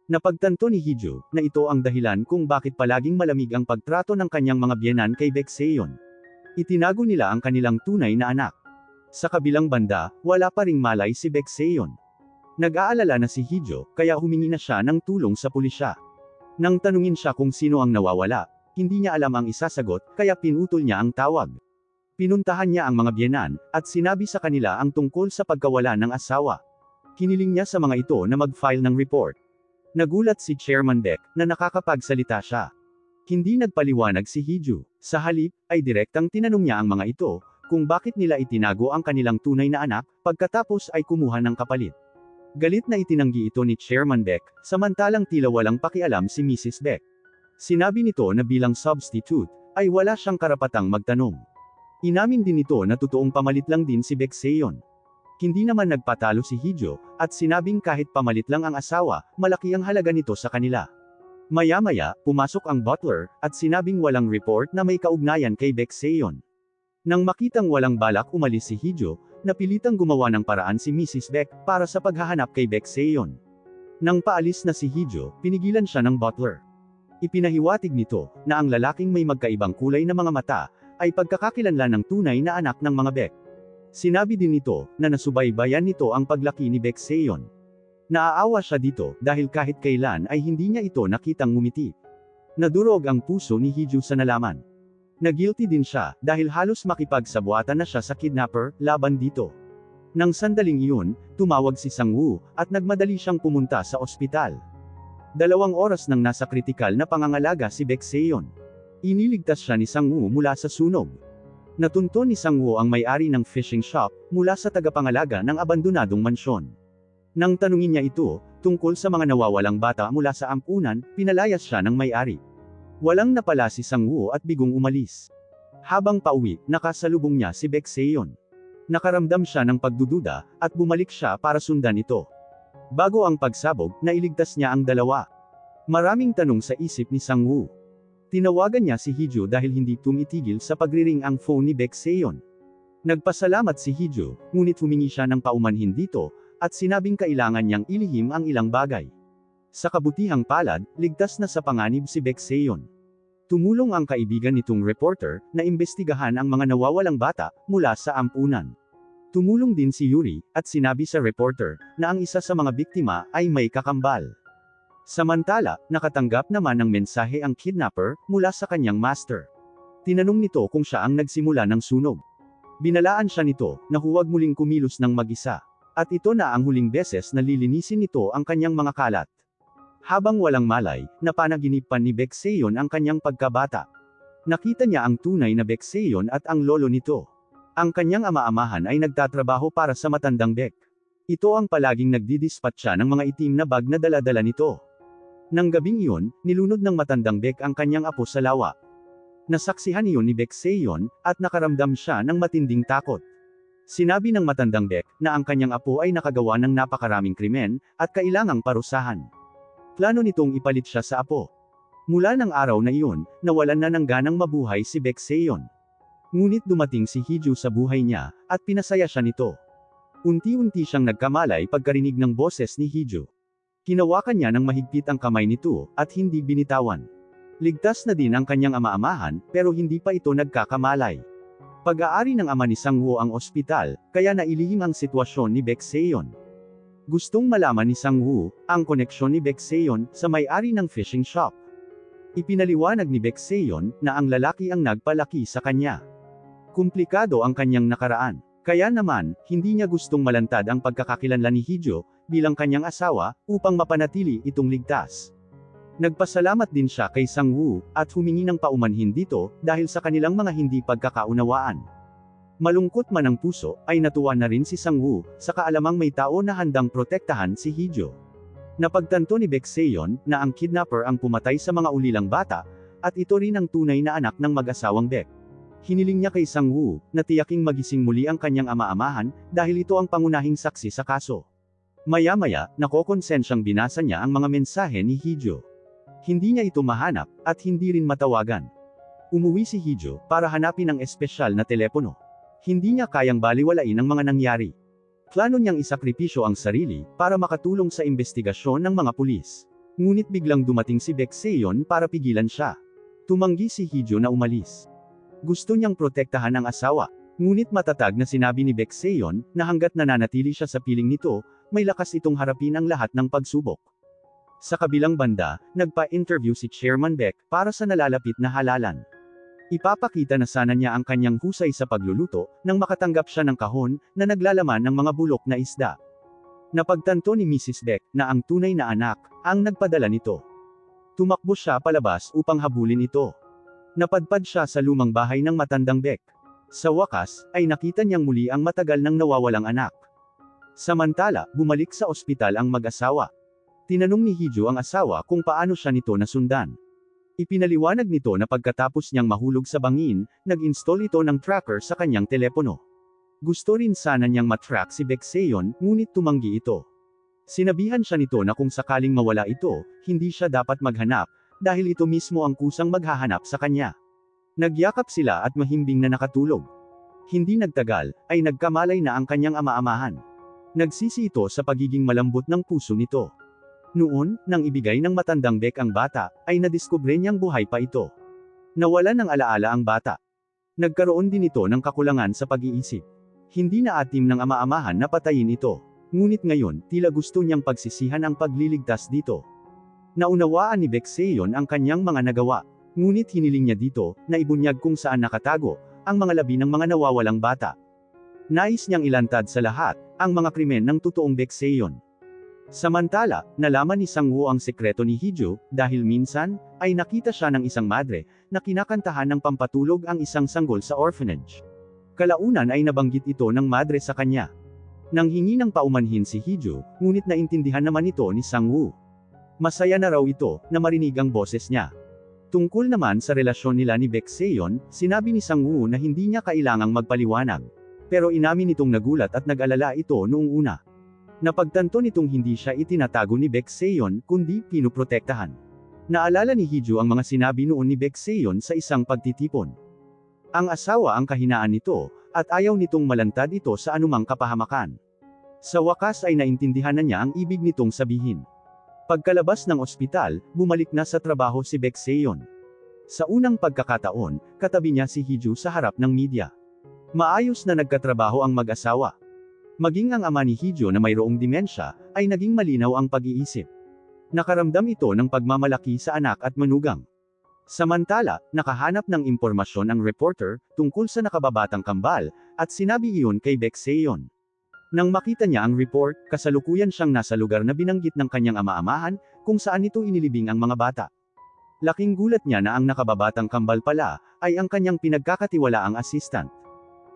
[SPEAKER 1] Napagtanto ni Hee-ju, na ito ang dahilan kung bakit palaging malamig ang pagtrato ng kanyang mga biyenan kay Baek Seon. Itinago nila ang kanilang tunay na anak. Sa kabilang banda, wala pa ring malay si Baek Seon. Nag-aalala na si Hee-ju, kaya humingi na siya ng tulong sa pulisya. Nang tanungin siya kung sino ang nawawala, hindi niya alam ang isasagot, kaya pinutol niya ang tawag. Pinuntahan niya ang mga biyenan, at sinabi sa kanila ang tungkol sa pagkawala ng asawa. Hiniling niya sa mga ito na mag-file ng report. Nagulat si Chairman Baek, na nakakapagsalita siya. Hindi nagpaliwanag si Hee-ju. Sa halip, ay direktang tinanong niya ang mga ito, kung bakit nila itinago ang kanilang tunay na anak, pagkatapos ay kumuha ng kapalit. Galit na itinanggi ito ni Chairman Baek, samantalang tila walang pakialam si Mrs. Baek. Sinabi nito na bilang substitute, ay wala siyang karapatang magtanong. Inamin din nito na totoong pamalit lang din si Baek Seon. Hindi naman nagpatalo si Hee-ju, at sinabing kahit pamalit lang ang asawa, malaki ang halaga nito sa kanila. Maya-maya, pumasok ang butler, at sinabing walang report na may kaugnayan kay Baek Seon. Nang makitang walang balak umalis si Hee-ju, napilitang gumawa ng paraan si Mrs. Baek, para sa paghahanap kay Baek Seon. Nang paalis na si Hee-ju, pinigilan siya ng butler. Ipinahiwatig nito, na ang lalaking may magkaibang kulay na mga mata, ay pagkakakilanlan ng tunay na anak ng mga Baek. Sinabi din nito, na nasubaybayan nito ang paglaki ni Baek Seon. Naaawa siya dito, dahil kahit kailan ay hindi niya ito nakitang ngumiti. Nadurog ang puso ni Hee-ju sa nalaman. Nagilty din siya, dahil halos makipagsabuatan na siya sa kidnapper, laban dito. Nang sandaling iyon, tumawag si Sang-woo, at nagmadali siyang pumunta sa ospital. 2 oras nang nasa kritikal na pangangalaga si Baek Seon. Iniligtas siya ni Sang-woo mula sa sunog. Natunto ni Sang-woo ang may-ari ng fishing shop, mula sa tagapangalaga ng abandonadong mansyon. Nang tanungin niya ito, tungkol sa mga nawawalang bata mula sa ampunan, pinalayas siya ng may-ari. Walang napala si Sang-woo at bigong umalis. Habang pauwi, nakasalubong niya si Baek Seon. Nakaramdam siya ng pagdududa, at bumalik siya para sundan ito. Bago ang pagsabog, nailigtas niya ang dalawa. Maraming tanong sa isip ni Sang-woo. Tinawagan niya si Hee-ju dahil hindi tumitigil sa pagriring ang phone ni Baek Seon. Nagpasalamat si Hee-ju, ngunit humingi siya ng paumanhin dito, at sinabing kailangan niyang ilihim ang ilang bagay. Sa kabutihang palad, ligtas na sa panganib si Baek Seon. Tumulong ang kaibigan nitong reporter, na imbestigahan ang mga nawawalang bata, mula sa ampunan. Tumulong din si Yuri, at sinabi sa reporter, na ang isa sa mga biktima, ay may kakambal. Samantala, nakatanggap naman ng mensahe ang kidnapper, mula sa kanyang master. Tinanong nito kung siya ang nagsimula ng sunog. Binalaan siya nito, na huwag muling kumilos ng mag-isa. At ito na ang huling beses na lilinisin nito ang kanyang mga kalat. Habang walang malay, napanaginipan ni Baek Seon ang kanyang pagkabata. Nakita niya ang tunay na Baek Seon at ang lolo nito. Ang kanyang ama-amahan ay nagtatrabaho para sa matandang Baek. Ito ang palaging nagdidispatcha ng mga itim na bag na dala-dala nito. Nang gabing iyon, nilunod ng matandang Baek ang kanyang apo sa lawa. Nasaksihan iyon ni Baek Seon, at nakaramdam siya ng matinding takot. Sinabi ng matandang Baek, na ang kanyang apo ay nakagawa ng napakaraming krimen, at kailangang parusahan. Plano nitong ipalit siya sa apo. Mula ng araw na iyon, nawalan na ng ganang mabuhay si Baek Seon. Ngunit dumating si Hee-ju sa buhay niya, at pinasaya siya nito. Unti-unti siyang nagkamalay pagkarinig ng boses ni Hee-ju. Kinawakan niya ng mahigpit ang kamay nito, at hindi binitawan. Ligtas na din ang kanyang ama-amahan, pero hindi pa ito nagkakamalay. Pag-aari ng ama ni Sang-woo ang ospital, kaya nailihim ang sitwasyon ni Baek Seon. Gustong malaman ni Sang-woo, ang koneksyon ni Baek Seon, sa may-ari ng fishing shop. Ipinaliwanag ni Baek Seon, na ang lalaki ang nagpalaki sa kanya. Komplikado ang kanyang nakaraan. Kaya naman, hindi niya gustong malantad ang pagkakakilanlan ni Hee-ju, bilang kanyang asawa, upang mapanatili itong ligtas. Nagpasalamat din siya kay Sang-woo, at humingi ng paumanhin dito, dahil sa kanilang mga hindi pagkakaunawaan. Malungkot man ang puso, ay natuwa na rin si Sang-woo, sa kaalamang may tao na handang protektahan si Hee-ju. Napagtanto ni Baek Seon, na ang kidnapper ang pumatay sa mga ulilang bata, at ito rin ang tunay na anak ng mag-asawang Baek. Hiniling niya kay Sang-woo, na tiyaking magising muli ang kanyang ama-amahan, dahil ito ang pangunahing saksi sa kaso. Maya-maya, nakokonsensyang binasa niya ang mga mensahe ni Hee-ju. Hindi niya ito mahanap, at hindi rin matawagan. Umuwi si Hijo para hanapin ang espesyal na telepono. Hindi niya kayang baliwalain ang mga nangyari. Plano niyang isakripisyo ang sarili para makatulong sa investigasyon ng mga pulis. Ngunit biglang dumating si Baek Seon para pigilan siya. Tumanggi si Hijo na umalis. Gusto niyang protektahan ang asawa. Ngunit matatag na sinabi ni Baek Seon na hanggat nananatili siya sa piling nito, may lakas itong harapin ang lahat ng pagsubok. Sa kabilang banda, nagpa-interview si Chairman Baek para sa nalalapit na halalan. Ipapakita na sana niya ang kanyang husay sa pagluluto nang makatanggap siya ng kahon na naglalaman ng mga bulok na isda. Napagtanto ni Mrs. Baek na ang tunay na anak ang nagpadala nito. Tumakbo siya palabas upang habulin ito. Napadpad siya sa lumang bahay ng matandang Baek. Sa wakas, ay nakita niyang muli ang matagal nang nawawalang anak. Samantala, bumalik sa ospital ang mag-asawa. Tinanong ni Hijo ang asawa kung paano siya nito nasundan. Ipinaliwanag nito na pagkatapos niyang mahulog sa bangin, nag-install ito ng tracker sa kanyang telepono. Gusto rin sana niyang matrack si Baek Seon, ngunit tumanggi ito. Sinabihan siya nito na kung sakaling mawala ito, hindi siya dapat maghanap, dahil ito mismo ang kusang maghahanap sa kanya. Nagyakap sila at mahimbing na nakatulog. Hindi nagtagal, ay nagkamalay na ang kanyang ama-amahan. Nagsisi ito sa pagiging malambot ng puso nito. Noon, nang ibigay ng matandang Baek ang bata, ay nadiskubre niyang buhay pa ito. Nawalan ng alaala ang bata. Nagkaroon din ito ng kakulangan sa pag-iisip. Hindi na atim ng ama-amahan na patayin ito. Ngunit ngayon, tila gusto niyang pagsisihan ang pagliligtas dito. Naunawaan ni Baek Seon ang kanyang mga nagawa. Ngunit hiniling niya dito, na ibunyag kung saan nakatago, ang mga labi ng mga nawawalang bata. Nais niyang ilantad sa lahat, ang mga krimen ng totoong Baek Seon. Samantala, nalaman ni Sang-woo ang sekreto ni Hijo, dahil minsan, ay nakita siya ng isang madre, na kinakantahan ng pampatulog ang isang sanggol sa orphanage. Kalaunan ay nabanggit ito ng madre sa kanya. Nang hingi ng paumanhin si Hijo, ngunit naintindihan naman ito ni Sang-woo. Masaya na raw ito, na marinig ang boses niya. Tungkol naman sa relasyon nila ni Baek Seon, sinabi ni Sang-woo na hindi niya kailangang magpaliwanag. Pero inamin itong nagulat at nag-alala ito noong una. Napagtanto nitong hindi siya itinatago ni Baek Seon, kundi pinuprotektahan. Naalala ni Hijo ang mga sinabi noon ni Baek Seon sa isang pagtitipon. Ang asawa ang kahinaan nito, at ayaw nitong malantad ito sa anumang kapahamakan. Sa wakas ay naintindihan na niya ang ibig nitong sabihin. Pagkalabas ng ospital, bumalik na sa trabaho si Baek Seon. Sa unang pagkakataon, katabi niya si Hijo sa harap ng media. Maayos na nagkatrabaho ang mag-asawa. Maging ang ama ni Hijo na mayroong dimensya, ay naging malinaw ang pag-iisip. Nakaramdam ito ng pagmamalaki sa anak at manugang. Samantala, nakahanap ng impormasyon ang reporter, tungkol sa nakababatang kambal, at sinabi iyon kay Baek Seon. Nang makita niya ang report, kasalukuyan siyang nasa lugar na binanggit ng kanyang ama-amahan, kung saan ito inilibing ang mga bata. Laking gulat niya na ang nakababatang kambal pala, ay ang kanyang pinagkakatiwalaang assistant.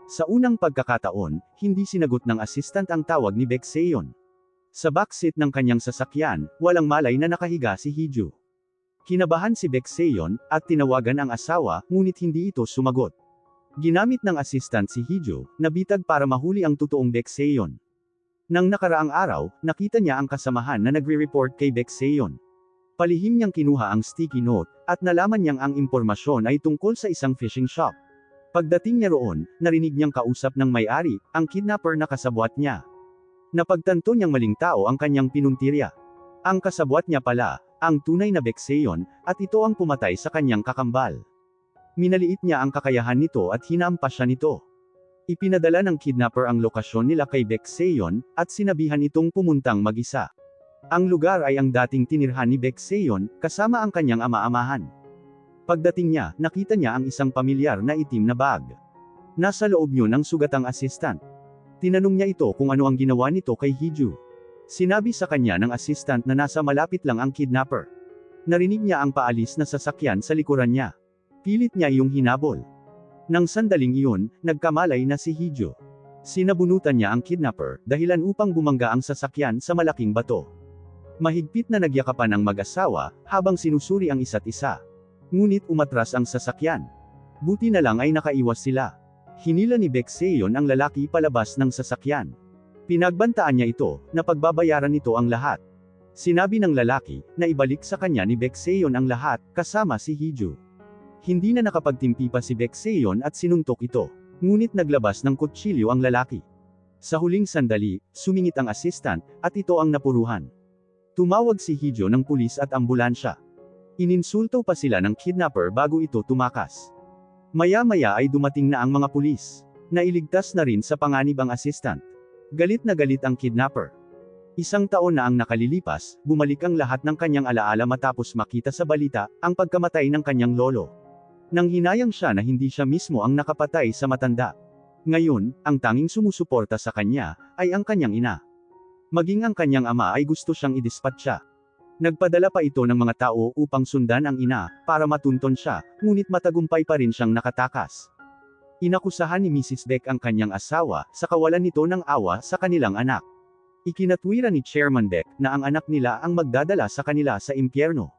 [SPEAKER 1] Sa unang pagkakataon, hindi sinagot ng assistant ang tawag ni Baek Seon. Sa backseat ng kanyang sasakyan, walang malay na nakahiga si Hijo. Kinabahan si Baek Seon, at tinawagan ang asawa, ngunit hindi ito sumagot. Ginamit ng assistant si Hijo, na bitag para mahuli ang totoong Baek Seon. Nang nakaraang araw, nakita niya ang kasamahan na nagre-report kay Baek Seon. Palihim niyang kinuha ang sticky note, at nalaman niyang ang impormasyon ay tungkol sa isang fishing shop. Pagdating niya roon, narinig niyang kausap ng may-ari, ang kidnapper na kasabwat niya. Napagtanto niyang maling tao ang kanyang pinuntirya. Ang kasabwat niya pala, ang tunay na Baek Seon, at ito ang pumatay sa kanyang kakambal. Minaliit niya ang kakayahan nito at hinampas siya nito. Ipinadala ng kidnapper ang lokasyon nila kay Baek Seon, at sinabihan itong pumuntang mag-isa. Ang lugar ay ang dating tinirhan ni Baek Seon, kasama ang kanyang ama-amahan. Pagdating niya, nakita niya ang isang pamilyar na itim na bag. Nasa loob niyo ng sugatang assistant. Tinanong niya ito kung ano ang ginawa nito kay Hijo. Sinabi sa kanya ng assistant na nasa malapit lang ang kidnapper. Narinig niya ang paalis na sasakyan sa likuran niya. Pilit niya iyong hinabol. Nang sandaling iyon, nagkamalay na si Hijo. Sinabunutan niya ang kidnapper, dahilan upang bumangga ang sasakyan sa malaking bato. Mahigpit na nagyakapan ang mag-asawa, habang sinusuri ang isa't isa. Ngunit umatras ang sasakyan. Buti na lang ay nakaiwas sila. Hinila ni Baek Seon ang lalaki palabas ng sasakyan. Pinagbantaan niya ito, na pagbabayaran nito ang lahat. Sinabi ng lalaki, na ibalik sa kanya ni Baek Seon ang lahat, kasama si Hijo. Hindi na nakapagtimpi pa si Baek Seon at sinuntok ito. Ngunit naglabas ng kutsilyo ang lalaki. Sa huling sandali, sumingit ang assistant, at ito ang napuruhan. Tumawag si Hee-jo ng pulis at ambulansya. Ininsulto pa sila ng kidnapper bago ito tumakas. Maya-maya ay dumating na ang mga pulis. Nailigtas na rin sa panganib ang assistant. Galit na galit ang kidnapper. Isang taon na ang nakalilipas, bumalik ang lahat ng kanyang alaala matapos makita sa balita, ang pagkamatay ng kanyang lolo. Nang hinayang siya na hindi siya mismo ang nakapatay sa matanda. Ngayon, ang tanging sumusuporta sa kanya, ay ang kanyang ina. Maging ang kanyang ama ay gusto siyang idispatcha. Nagpadala pa ito ng mga tao upang sundan ang ina, para matunton siya, ngunit matagumpay pa rin siyang nakatakas. Inakusahan ni Mrs. Baek ang kanyang asawa, sa kawalan nito ng awa sa kanilang anak. Ikinatwira ni Chairman Baek, na ang anak nila ang magdadala sa kanila sa impyerno.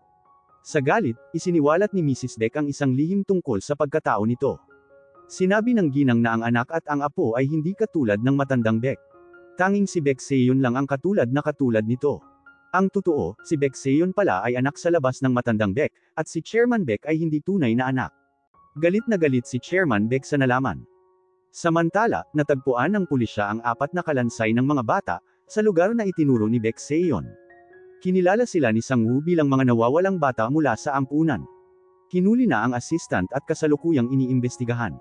[SPEAKER 1] Sa galit, isiniwalat ni Mrs. Baek ang isang lihim tungkol sa pagkatao nito. Sinabi ng ginang na ang anak at ang apo ay hindi katulad ng matandang Baek. Tanging si Baek Seon lang ang katulad nito. Ang totoo, si Baek Seon pala ay anak sa labas ng matandang Baek, at si Chairman Baek ay hindi tunay na anak. Galit na galit si Chairman Baek sa nalaman. Samantala, natagpuan ng pulisya ang 4 na kalansay ng mga bata, sa lugar na itinuro ni Baek Seon. Kinilala sila ni Sang-woo bilang mga nawawalang bata mula sa ampunan. Kinuli na ang assistant at kasalukuyang iniimbestigahan.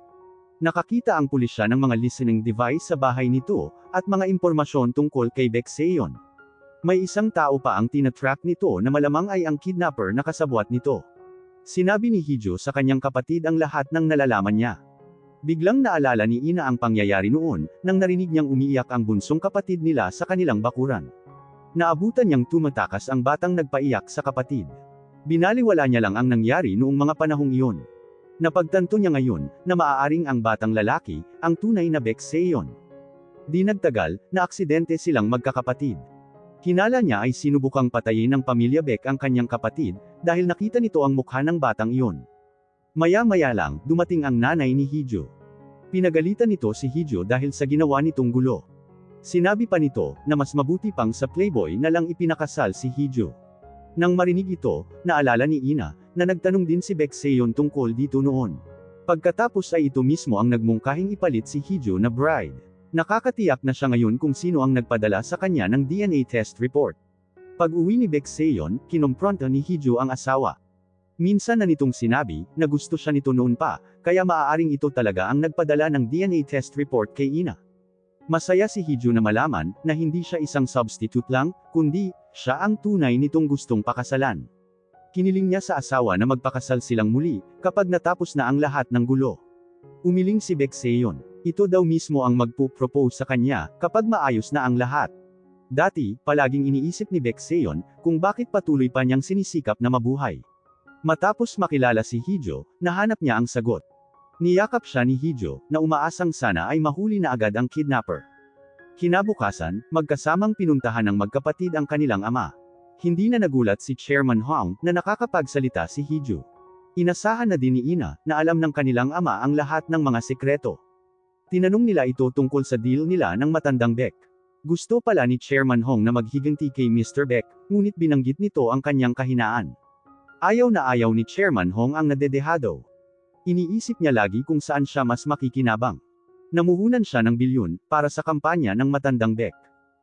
[SPEAKER 1] Nakakita ang pulisya ng mga listening device sa bahay nito, at mga impormasyon tungkol kay Baek Seon. May isang tao pa ang tinatrack nito na malamang ay ang kidnapper na kasabwat nito. Sinabi ni Hee-jo sa kanyang kapatid ang lahat ng nalalaman niya. Biglang naalala ni Ina ang pangyayari noon, nang narinig niyang umiiyak ang bunsong kapatid nila sa kanilang bakuran. Naabutan niyang tumatakas ang batang nagpaiyak sa kapatid. Binaliwala niya lang ang nangyari noong mga panahong iyon. Napagtanto niya ngayon, na maaaring ang batang lalaki, ang tunay na Baek Seon. Di nagtagal, na aksidente silang magkakapatid. Hinala niya ay sinubukang patayin ng pamilya Baek ang kanyang kapatid, dahil nakita nito ang mukha ng batang iyon. Maya-maya lang, dumating ang nanay ni Hee-jo. Pinagalitan nito si Hee-jo dahil sa ginawa nitong gulo. Sinabi pa nito, na mas mabuti pang sa playboy na lang ipinakasal si Hee-jo. Nang marinig ito, naalala ni Ina, na nagtanong din si Baek Seon tungkol dito noon. Pagkatapos ay ito mismo ang nagmungkahing ipalit si Hee-jo na bride. Nakakatiyak na siya ngayon kung sino ang nagpadala sa kanya ng DNA test report. Pag-uwi ni Baek Seon, kinompronta ni Hee-jo ang asawa. Minsan na nitong sinabi, na gusto siya nito noon pa, kaya maaaring ito talaga ang nagpadala ng DNA test report kay Ina. Masaya si Hee-jo na malaman, na hindi siya isang substitute lang, kundi, siya ang tunay nitong gustong pakasalan. Kiniling niya sa asawa na magpakasal silang muli, kapag natapos na ang lahat ng gulo. Umiling si Baek Seon. Ito daw mismo ang magpo-propose sa kanya, kapag maayos na ang lahat. Dati, palaging iniisip ni Baek Seon, kung bakit patuloy pa niyang sinisikap na mabuhay. Matapos makilala si Hee-jo, nahanap niya ang sagot. Niyakap siya ni Hee-jo, na umaasang sana ay mahuli na agad ang kidnapper. Kinabukasan, magkasamang pinuntahan ng magkapatid ang kanilang ama. Hindi na nagulat si Chairman Hong, na nakakapagsalita si Hee-jo. Inasahan na din ni Ina, na alam ng kanilang ama ang lahat ng mga sekreto. Tinanong nila ito tungkol sa deal nila ng matandang Baek. Gusto pala ni Chairman Hong na maghiganti kay Mr. Baek, ngunit binanggit nito ang kanyang kahinaan. Ayaw na ayaw ni Chairman Hong ang nadedehado. Iniisip niya lagi kung saan siya mas makikinabang. Namuhunan siya ng bilyon, para sa kampanya ng matandang Baek.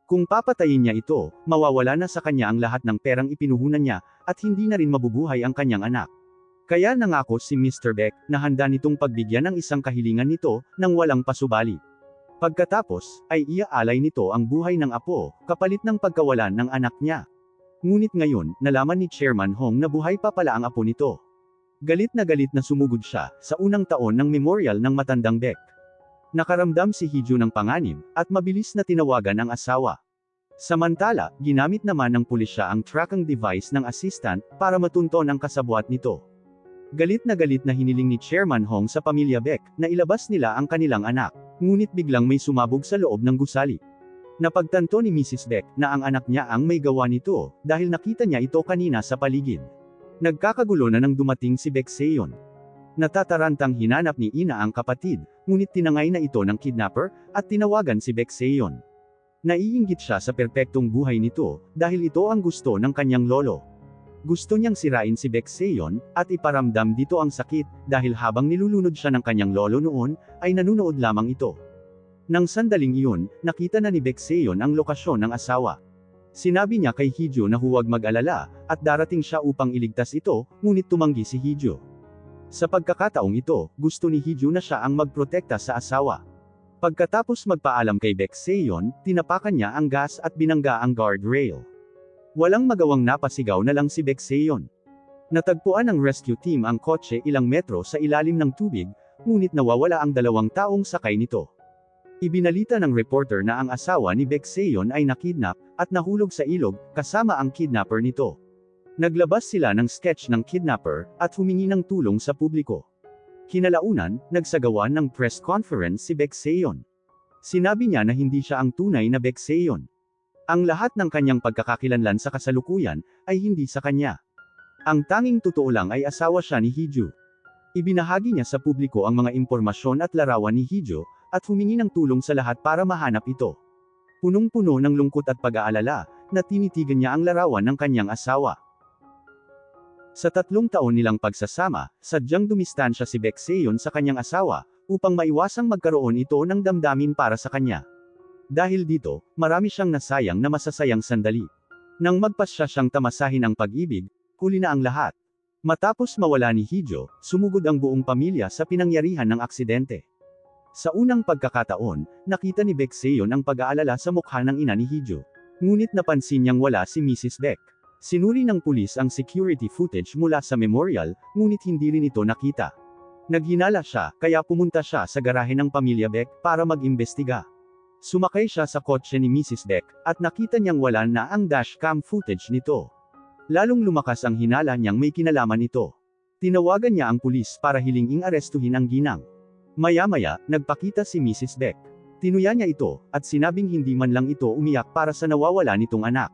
[SPEAKER 1] Kung papatayin niya ito, mawawala na sa kanya ang lahat ng perang ipinuhunan niya, at hindi na rin mabubuhay ang kanyang anak. Kaya nangako si Mr. Baek, na handa nitong pagbigyan ng isang kahilingan nito, nang walang pasubali. Pagkatapos, ay iaalay nito ang buhay ng apo, kapalit ng pagkawalan ng anak niya. Ngunit ngayon, nalaman ni Chairman Hong na buhay pa pala ang apo nito. Galit na sumugod siya, sa unang taon ng memorial ng matandang Baek. Nakaramdam si Hee-jo ng panganib, at mabilis na tinawagan ang asawa. Samantala, ginamit naman ng pulisya ang tracking device ng assistant, para matunton ang kasabwat nito. Galit na hiniling ni Chairman Hong sa pamilya Baek, na ilabas nila ang kanilang anak. Ngunit biglang may sumabog sa loob ng gusali. Napagtanto ni Mrs. Baek, na ang anak niya ang may gawa nito, dahil nakita niya ito kanina sa paligid. Nagkakagulo na nang dumating si Baek Seon. Natatarantang hinanap ni Ina ang kapatid, ngunit tinangay na ito ng kidnapper, at tinawagan si Baek Seon. Naiinggit siya sa perpektong buhay nito, dahil ito ang gusto ng kanyang lolo. Gusto niyang sirain si Baekseon, at iparamdam dito ang sakit, dahil habang nilulunod siya ng kanyang lolo noon, ay nanunood lamang ito. Nang sandaling iyon, nakita na ni Baekseon ang lokasyon ng asawa. Sinabi niya kay Heejo na huwag mag-alala, at darating siya upang iligtas ito, ngunit tumanggi si Heejo. Sa pagkakataong ito, gusto ni Heejo na siya ang magprotekta sa asawa. Pagkatapos magpaalam kay Baekseon, tinapakan niya ang gas at binangga ang guardrail. Walang magawang napasigaw na lang si Baekseon. Natagpuan ng rescue team ang kotse ilang metro sa ilalim ng tubig, ngunit nawawala ang 2 taong sakay nito. Ibinalita ng reporter na ang asawa ni Baekseon ay nakidnap, at nahulog sa ilog, kasama ang kidnapper nito. Naglabas sila ng sketch ng kidnapper, at humingi ng tulong sa publiko. Kinalaunan, nagsagawa ng press conference si Baekseon. Sinabi niya na hindi siya ang tunay na Baekseon. Ang lahat ng kanyang pagkakakilanlan sa kasalukuyan, ay hindi sa kanya. Ang tanging totoo lang ay asawa siya ni Heejo. Ibinahagi niya sa publiko ang mga impormasyon at larawan ni Heejo, at humingi ng tulong sa lahat para mahanap ito. Punong-puno ng lungkot at pag-aalala, na tinitigan niya ang larawan ng kanyang asawa. Sa 3 taon nilang pagsasama, sadyang dumistansya si Baekseon sa kanyang asawa, upang maiwasang magkaroon ito ng damdamin para sa kanya. Dahil dito, marami siyang nasayang na masasayang sandali. Nang magpasya siyang tamasahin ang pag-ibig, huli na ang lahat. Matapos mawala ni Heejo, sumugod ang buong pamilya sa pinangyarihan ng aksidente. Sa unang pagkakataon, nakita ni Baekseon ang pag-aalala sa mukha ng ina ni Heejo. Ngunit napansin niyang wala si Mrs. Baek. Sinuri ng pulis ang security footage mula sa memorial, ngunit hindi rin ito nakita. Naghinala siya, kaya pumunta siya sa garahe ng pamilya Baek para mag-imbestiga. Sumakay siya sa kotse ni Mrs. Baek, at nakita niyang wala na ang dashcam footage nito. Lalong lumakas ang hinala niyang may kinalaman ito. Tinawagan niya ang pulis para hilinging arestuhin ang ginang. Maya-maya, nagpakita si Mrs. Baek. Tinuya niya ito, at sinabing hindi man lang ito umiyak para sa nawawala nitong anak.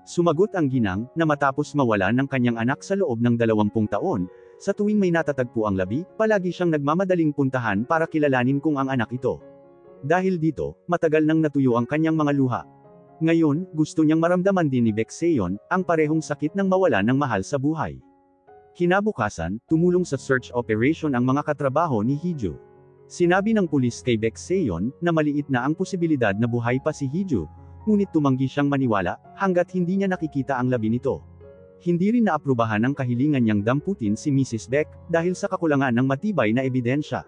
[SPEAKER 1] Sumagot ang ginang, na matapos mawala ng kanyang anak sa loob ng 20 taon, sa tuwing may natatagpo ang labi, palagi siyang nagmamadaling puntahan para kilalanin kung ang anak ito. Dahil dito, matagal nang natuyo ang kanyang mga luha. Ngayon, gusto niyang maramdaman din ni Baekseon, ang parehong sakit ng mawala ng mahal sa buhay. Kinabukasan, tumulong sa search operation ang mga katrabaho ni Heejo. Sinabi ng pulis kay Baekseon, na maliit na ang posibilidad na buhay pa si Heejo, ngunit tumanggi siyang maniwala, hanggat hindi niya nakikita ang labi nito. Hindi rin naaprubahan ang kahilingan niyang damputin si Mrs. Baek, dahil sa kakulangan ng matibay na ebidensya.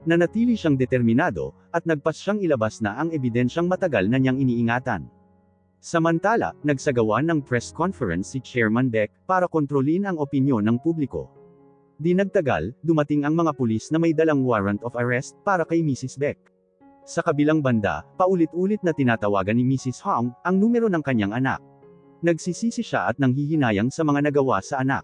[SPEAKER 1] Nanatili siyang determinado, at nagpas siyang ilabas na ang ebidensyang matagal na niyang iniingatan. Samantala, nagsagawa ng press conference si Chairman Baek, para kontrolin ang opinyon ng publiko. Di nagtagal, dumating ang mga pulis na may dalang warrant of arrest, para kay Mrs. Baek. Sa kabilang banda, paulit-ulit na tinatawagan ni Mrs. Hong, ang numero ng kanyang anak. Nagsisisi siya at nanghihinayang sa mga nagawa sa anak.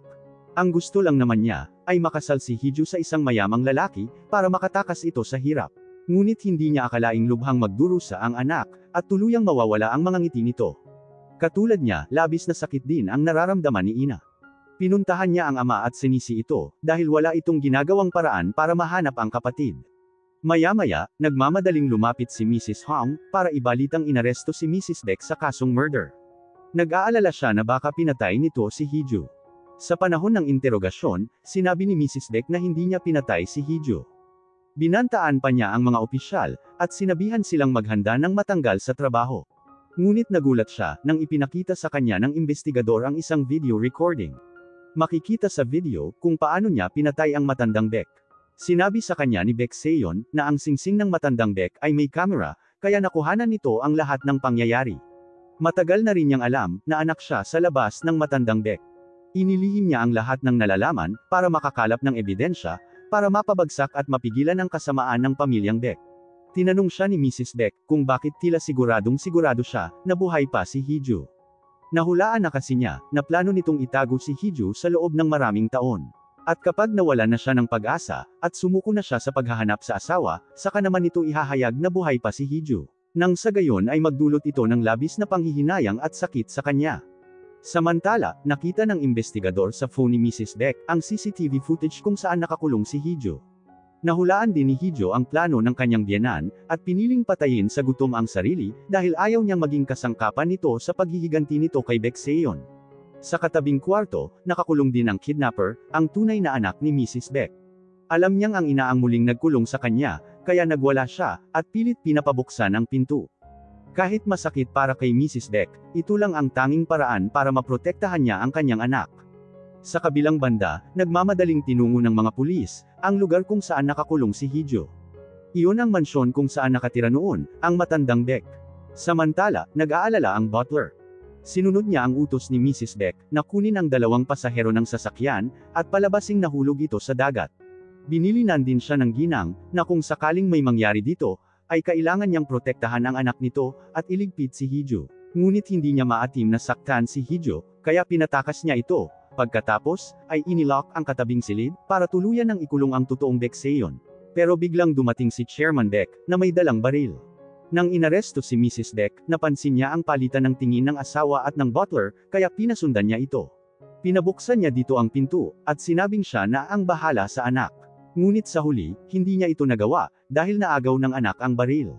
[SPEAKER 1] Ang gusto lang naman niya, ay makasal si Heejo sa isang mayamang lalaki, para makatakas ito sa hirap. Ngunit hindi niya akalaing lubhang magdurusa ang anak, at tuluyang mawawala ang mga ngiti nito. Katulad niya, labis na sakit din ang nararamdaman ni Ina. Pinuntahan niya ang ama at sinisi ito, dahil wala itong ginagawang paraan para mahanap ang kapatid. Maya-maya, nagmamadaling lumapit si Mrs. Hong, para ibalitang inaresto si Mrs. Baek sa kasong murder. Nag-aalala siya na baka pinatay nito si Heejo. Sa panahon ng interogasyon, sinabi ni Mrs. Baek na hindi niya pinatay si Heejo. Binantaan pa niya ang mga opisyal, at sinabihan silang maghanda ng matanggal sa trabaho. Ngunit nagulat siya, nang ipinakita sa kanya ng investigador ang isang video recording. Makikita sa video, kung paano niya pinatay ang matandang Baek. Sinabi sa kanya ni Baekseon, na ang singsing ng matandang Baek ay may kamera, kaya nakuhanan nito ang lahat ng pangyayari. Matagal na rin niyang alam, na anak siya sa labas ng matandang Baek. Inilihim niya ang lahat ng nalalaman, para makakalap ng ebidensya, para mapabagsak at mapigilan ang kasamaan ng pamilyang Baek. Tinanong siya ni Mrs. Baek, kung bakit tila siguradong sigurado siya, na buhay pa si Heejo. Nahulaan na kasi niya, na plano nitong itago si Heejo sa loob ng maraming taon. At kapag nawala na siya ng pag-asa, at sumuko na siya sa paghahanap sa asawa, saka naman ito ihahayag na buhay pa si Heejo. Nang sa gayon ay magdulot ito ng labis na panghihinayang at sakit sa kanya. Samantala, nakita ng investigador sa phone ni Mrs. Baek, ang CCTV footage kung saan nakakulong si Heejo. Nahulaan din ni Heejo ang plano ng kanyang biyenan, at piniling patayin sa gutom ang sarili, dahil ayaw niyang maging kasangkapan nito sa paghihiganti nito kay Baekseon. Sa katabing kwarto, nakakulong din ang kidnapper, ang tunay na anak ni Mrs. Beck. Alam niyang ang ina ang muling nagkulong sa kanya, kaya nagwala siya, at pilit pinapabuksan ang pinto. Kahit masakit para kay Mrs. Beck, ito lang ang tanging paraan para maprotektahan niya ang kanyang anak. Sa kabilang banda, nagmamadaling tinungo ng mga pulis, ang lugar kung saan nakakulong si Hee-jo. Iyon ang mansyon kung saan nakatira noon, ang matandang Beck. Samantala, nag-aalala ang butler. Sinunod niya ang utos ni Mrs. Beck, na kunin ang 2 pasahero ng sasakyan, at palabasing nahulog ito sa dagat. Binilinan din siya ng ginang, na kung sakaling may mangyari dito, ay kailangan niyang protektahan ang anak nito, at iligpit si Hee-jo. Ngunit hindi niya maatim na saktan si Hee-jo, kaya pinatakas niya ito. Pagkatapos, ay inilock ang katabing silid, para tuluyan ng ikulong ang totoong Beck Seon. Pero biglang dumating si Chairman Beck, na may dalang baril. Nang inaresto si Mrs. Beck, napansin niya ang palitan ng tingin ng asawa at ng butler, kaya pinasundan niya ito. Pinabuksan niya dito ang pinto, at sinabing siya na ang bahala sa anak. Ngunit sa huli, hindi niya ito nagawa, dahil naagaw ng anak ang baril.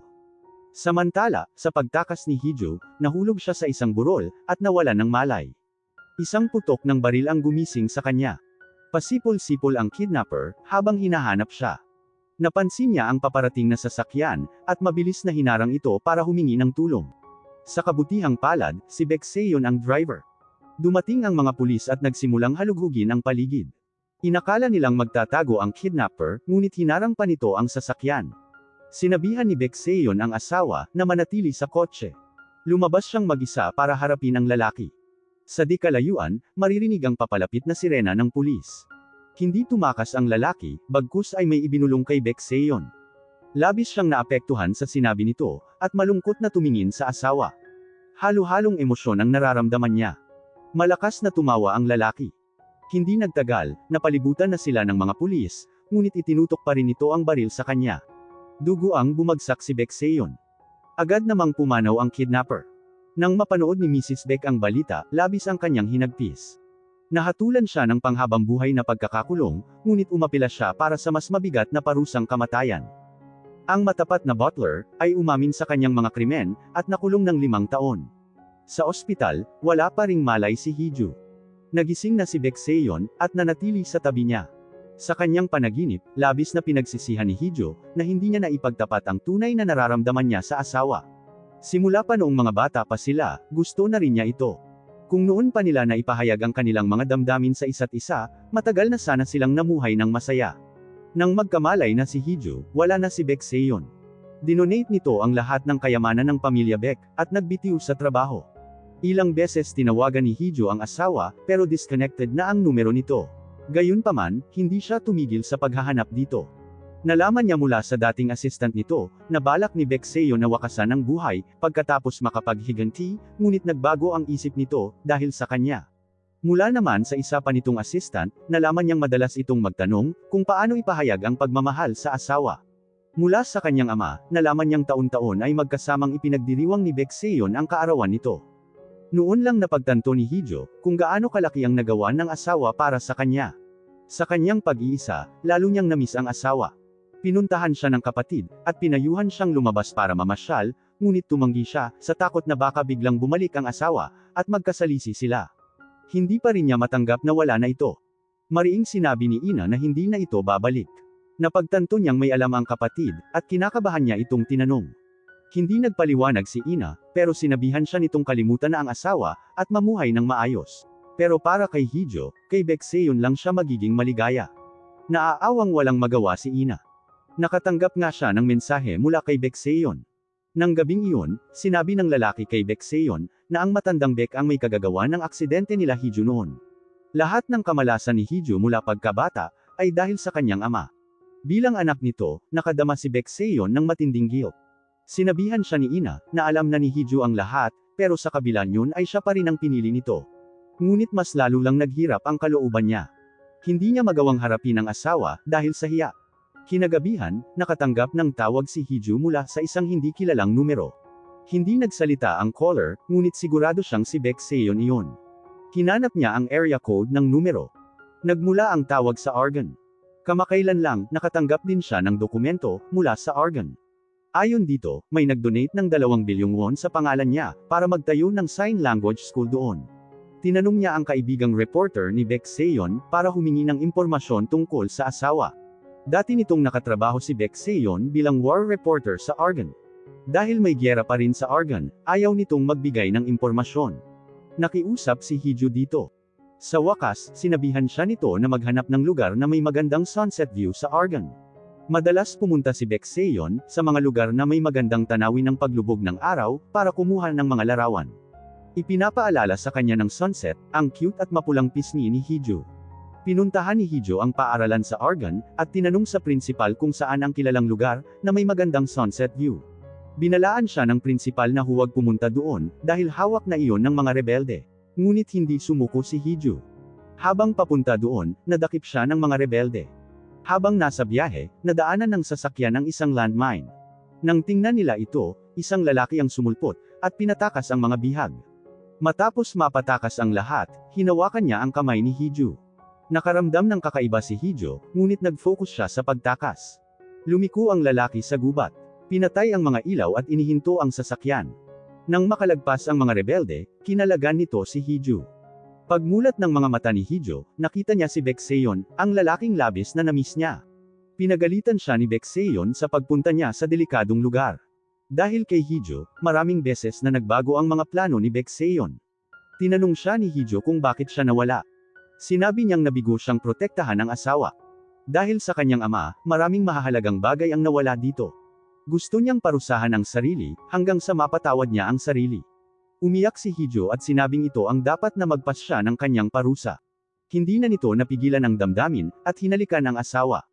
[SPEAKER 1] Samantala, sa pagtakas ni Hee-jo, nahulog siya sa isang burol, at nawalan ng malay. Isang putok ng baril ang gumising sa kanya. Pasipol-sipol ang kidnapper, habang hinahanap siya. Napansin niya ang paparating na sasakyan, at mabilis na hinarang ito para humingi ng tulong. Sa kabutihang palad, si Beck Seon ang driver. Dumating ang mga pulis at nagsimulang halughugin ang paligid. Inakala nilang magtatago ang kidnapper, ngunit hinarang pa nito ang sasakyan. Sinabihan ni Beck Seon ang asawa, na manatili sa kotse. Lumabas siyang mag-isa para harapin ang lalaki. Sa di kalayuan, maririnig ang papalapit na sirena ng pulis. Hindi tumakas ang lalaki, bagkus ay may ibinulong kay Beck Seon. Labis siyang naapektuhan sa sinabi nito, at malungkot na tumingin sa asawa. Halo-halong emosyon ang nararamdaman niya. Malakas na tumawa ang lalaki. Hindi nagtagal, napalibutan na sila ng mga pulis, ngunit itinutok pa rin ito ang baril sa kanya. Duguang bumagsak si Beck Seon. Agad namang pumanaw ang kidnapper. Nang mapanood ni Mrs. Beck ang balita, labis ang kanyang hinagpis. Nahatulan siya ng panghabang buhay na pagkakakulong, ngunit umapila siya para sa mas mabigat na parusang kamatayan. Ang matapat na butler, ay umamin sa kanyang mga krimen, at nakulong ng 5 taon. Sa ospital, wala pa ring malay si Hee-jo. Nagising na si Beck Seon, at nanatili sa tabi niya. Sa kanyang panaginip, labis na pinagsisihan ni Hee-jo, na hindi niya naipagtapat ang tunay na nararamdaman niya sa asawa. Simula pa noong mga bata pa sila, gusto na rin niya ito. Kung noon pa nila na ipahayag ang kanilang mga damdamin sa isa't isa, matagal na sana silang namuhay ng masaya. Nang magkamalay na si Hee-jo, wala na si Beck Seon. Dinonate nito ang lahat ng kayamanan ng pamilya Beck, at nagbitiw sa trabaho. Ilang beses tinawagan ni Hee-jo ang asawa, pero disconnected na ang numero nito. Gayunpaman, hindi siya tumigil sa paghahanap dito. Nalaman niya mula sa dating assistant nito, na balak ni Beck Seon na wakasan ang buhay, pagkatapos makapaghiganti, ngunit nagbago ang isip nito, dahil sa kanya. Mula naman sa isa pa nitong assistant, nalaman niyang madalas itong magtanong, kung paano ipahayag ang pagmamahal sa asawa. Mula sa kanyang ama, nalaman niyang taon-taon ay magkasamang ipinagdiriwang ni Beck Seon ang kaarawan nito. Noon lang napagtanto ni Hee-jo, kung gaano kalaki ang nagawa ng asawa para sa kanya. Sa kanyang pag-iisa, lalo niyang namiss ang asawa. Pinuntahan siya ng kapatid, at pinayuhan siyang lumabas para mamasyal, ngunit tumanggi siya, sa takot na baka biglang bumalik ang asawa, at magkasalisi sila. Hindi pa rin niya matanggap na wala na ito. Mariing sinabi ni Ina na hindi na ito babalik. Napagtanto niyang may alam ang kapatid, at kinakabahan niya itong tinanong. Hindi nagpaliwanag si Ina, pero sinabihan siya nitong kalimutan na ang asawa, at mamuhay ng maayos. Pero para kay Hee-jo, kay Beck Seon lang siya magiging maligaya. Naaawang walang magawa si Ina. Nakatanggap nga siya ng mensahe mula kay Beck Seon. Nang gabing iyon, sinabi ng lalaki kay Beck Seon, na ang matandang Beck ang may kagagawa ng aksidente nila Hee-jo noon. Lahat ng kamalasan ni Hee-jo mula pagkabata, ay dahil sa kanyang ama. Bilang anak nito, nakadama si Beck Seon ng matinding guilt. Sinabihan siya ni Ina, na alam na ni Hee-jo ang lahat, pero sa kabila niyon ay siya pa rin ang pinili nito. Ngunit mas lalo lang naghirap ang kalooban niya. Hindi niya magawang harapin ang asawa, dahil sa hiya. Kinagabihan, nakatanggap ng tawag si Hee-jo mula sa isang hindi kilalang numero. Hindi nagsalita ang caller, ngunit sigurado siyang si Beck Seon iyon. Hinanap niya ang area code ng numero. Nagmula ang tawag sa Argon. Kamakailan lang, nakatanggap din siya ng dokumento, mula sa Argon. Ayon dito, may nag-donate ng 2 bilyong won sa pangalan niya, para magtayo ng sign language school doon. Tinanong niya ang kaibigang reporter ni Baek Seon para humingi ng impormasyon tungkol sa asawa. Dati nitong nakatrabaho si Baek Seon bilang war reporter sa Argon. Dahil may gyera pa rin sa Argon, ayaw nitong magbigay ng impormasyon. Nakiusap si Hee-ju dito. Sa wakas, sinabihan siya nito na maghanap ng lugar na may magandang sunset view sa Argon. Madalas pumunta si Baek Seon sa mga lugar na may magandang tanawin ng paglubog ng araw para kumuha ng mga larawan. Ipinapaalala sa kanya ng sunset ang cute at mapulang pisngi ni Hee-ju. Pinuntahan ni Hee-ju ang paaralan sa Argon at tinanong sa principal kung saan ang kilalang lugar na may magandang sunset view. Binalaan siya ng principal na huwag pumunta doon dahil hawak na iyon ng mga rebelde. Ngunit hindi sumuko si Hee-ju. Habang papunta doon, nadakip siya ng mga rebelde. Habang nasa biyahe, nadaanan ng sasakyan ang isang landmine. Nang tingnan nila ito, isang lalaki ang sumulpot at pinatakas ang mga bihag. Matapos mapatakas ang lahat, hinawakan niya ang kamay ni Hee-ju. Nakaramdam ng kakaiba si Hee-ju, ngunit nag-focus siya sa pagtakas. Lumiko ang lalaki sa gubat. Pinatay ang mga ilaw at inihinto ang sasakyan. Nang makalagpas ang mga rebelde, kinalagan nito si Hee-ju. Pagmulat ng mga mata ni Hee-ju, nakita niya si Baek Seon, ang lalaking labis na namiss niya. Pinagalitan siya ni Baek Seon sa pagpunta niya sa delikadong lugar. Dahil kay Hee-ju, maraming beses na nagbago ang mga plano ni Baek Seon. Tinanong siya ni Hee-ju kung bakit siya nawala. Sinabi niyang nabigo siyang protektahan ang asawa. Dahil sa kanyang ama, maraming mahahalagang bagay ang nawala dito. Gusto niyang parusahan ang sarili, hanggang sa mapatawad niya ang sarili. Umiyak si Hee-ju at sinabing ito ang dapat na magpas siya ng kanyang parusa. Hindi na nito napigilan ang damdamin, at hinalikan ang asawa.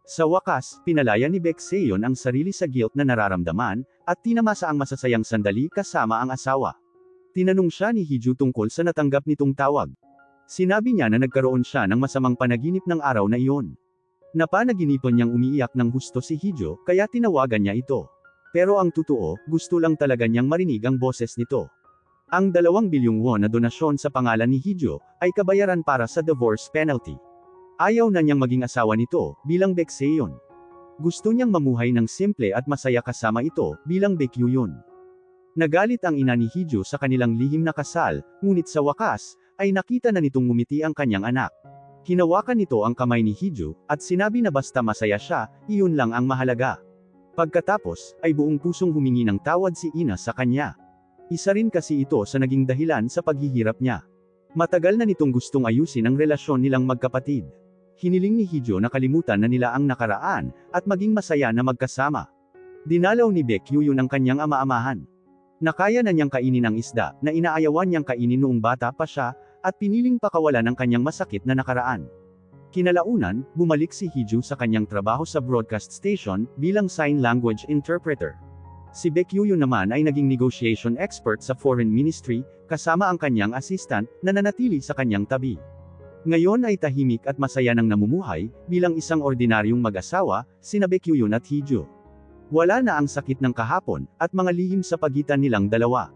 [SPEAKER 1] Sa wakas, pinalaya ni Baek Seon ang sarili sa guilt na nararamdaman, at tinamasa ang masasayang sandali kasama ang asawa. Tinanong siya ni Hee-ju tungkol sa natanggap nitong tawag. Sinabi niya na nagkaroon siya ng masamang panaginip ng araw na iyon. Napanaginipan niyang umiiyak ng husto si Hee-ju, kaya tinawagan niya ito. Pero ang totoo, gusto lang talaga niyang marinig ang boses nito. Ang 2 bilyong won na donasyon sa pangalan ni Hee-ju, ay kabayaran para sa divorce penalty. Ayaw na niyang maging asawa nito, bilang Baek Seon. Gusto niyang mamuhay ng simple at masaya kasama ito, bilang Baek Yoo-yun. Nagalit ang ina ni Hee-ju sa kanilang lihim na kasal, ngunit sa wakas, ay nakita na nitong ngumiti ang kanyang anak. Hinawakan nito ang kamay ni Hee-ju, at sinabi na basta masaya siya, iyon lang ang mahalaga. Pagkatapos, ay buong pusong humingi ng tawad si ina sa kanya. Isa rin kasi ito sa naging dahilan sa paghihirap niya. Matagal na nitong gustong ayusin ang relasyon nilang magkapatid. Hiniling ni Hee-ju na kalimutan na nila ang nakaraan, at maging masaya na magkasama. Dinalaw ni Baek Yoo-yun ang kanyang ama-amahan. Nakaya na niyang kainin ang isda, na inaayawan niyang kainin noong bata pa siya, at piniling pakawalan ang kanyang masakit na nakaraan. Kinalaunan, bumalik si Hee-ju sa kanyang trabaho sa broadcast station, bilang sign language interpreter. Si Baek Yoo-yun naman ay naging negotiation expert sa foreign ministry, kasama ang kanyang assistant, na nanatili sa kanyang tabi. Ngayon ay tahimik at masaya nang namumuhay, bilang isang ordinaryong mag-asawa, sina Baek Yoo-yun at Hee-ju. Wala na ang sakit ng kahapon, at mga lihim sa pagitan nilang dalawa.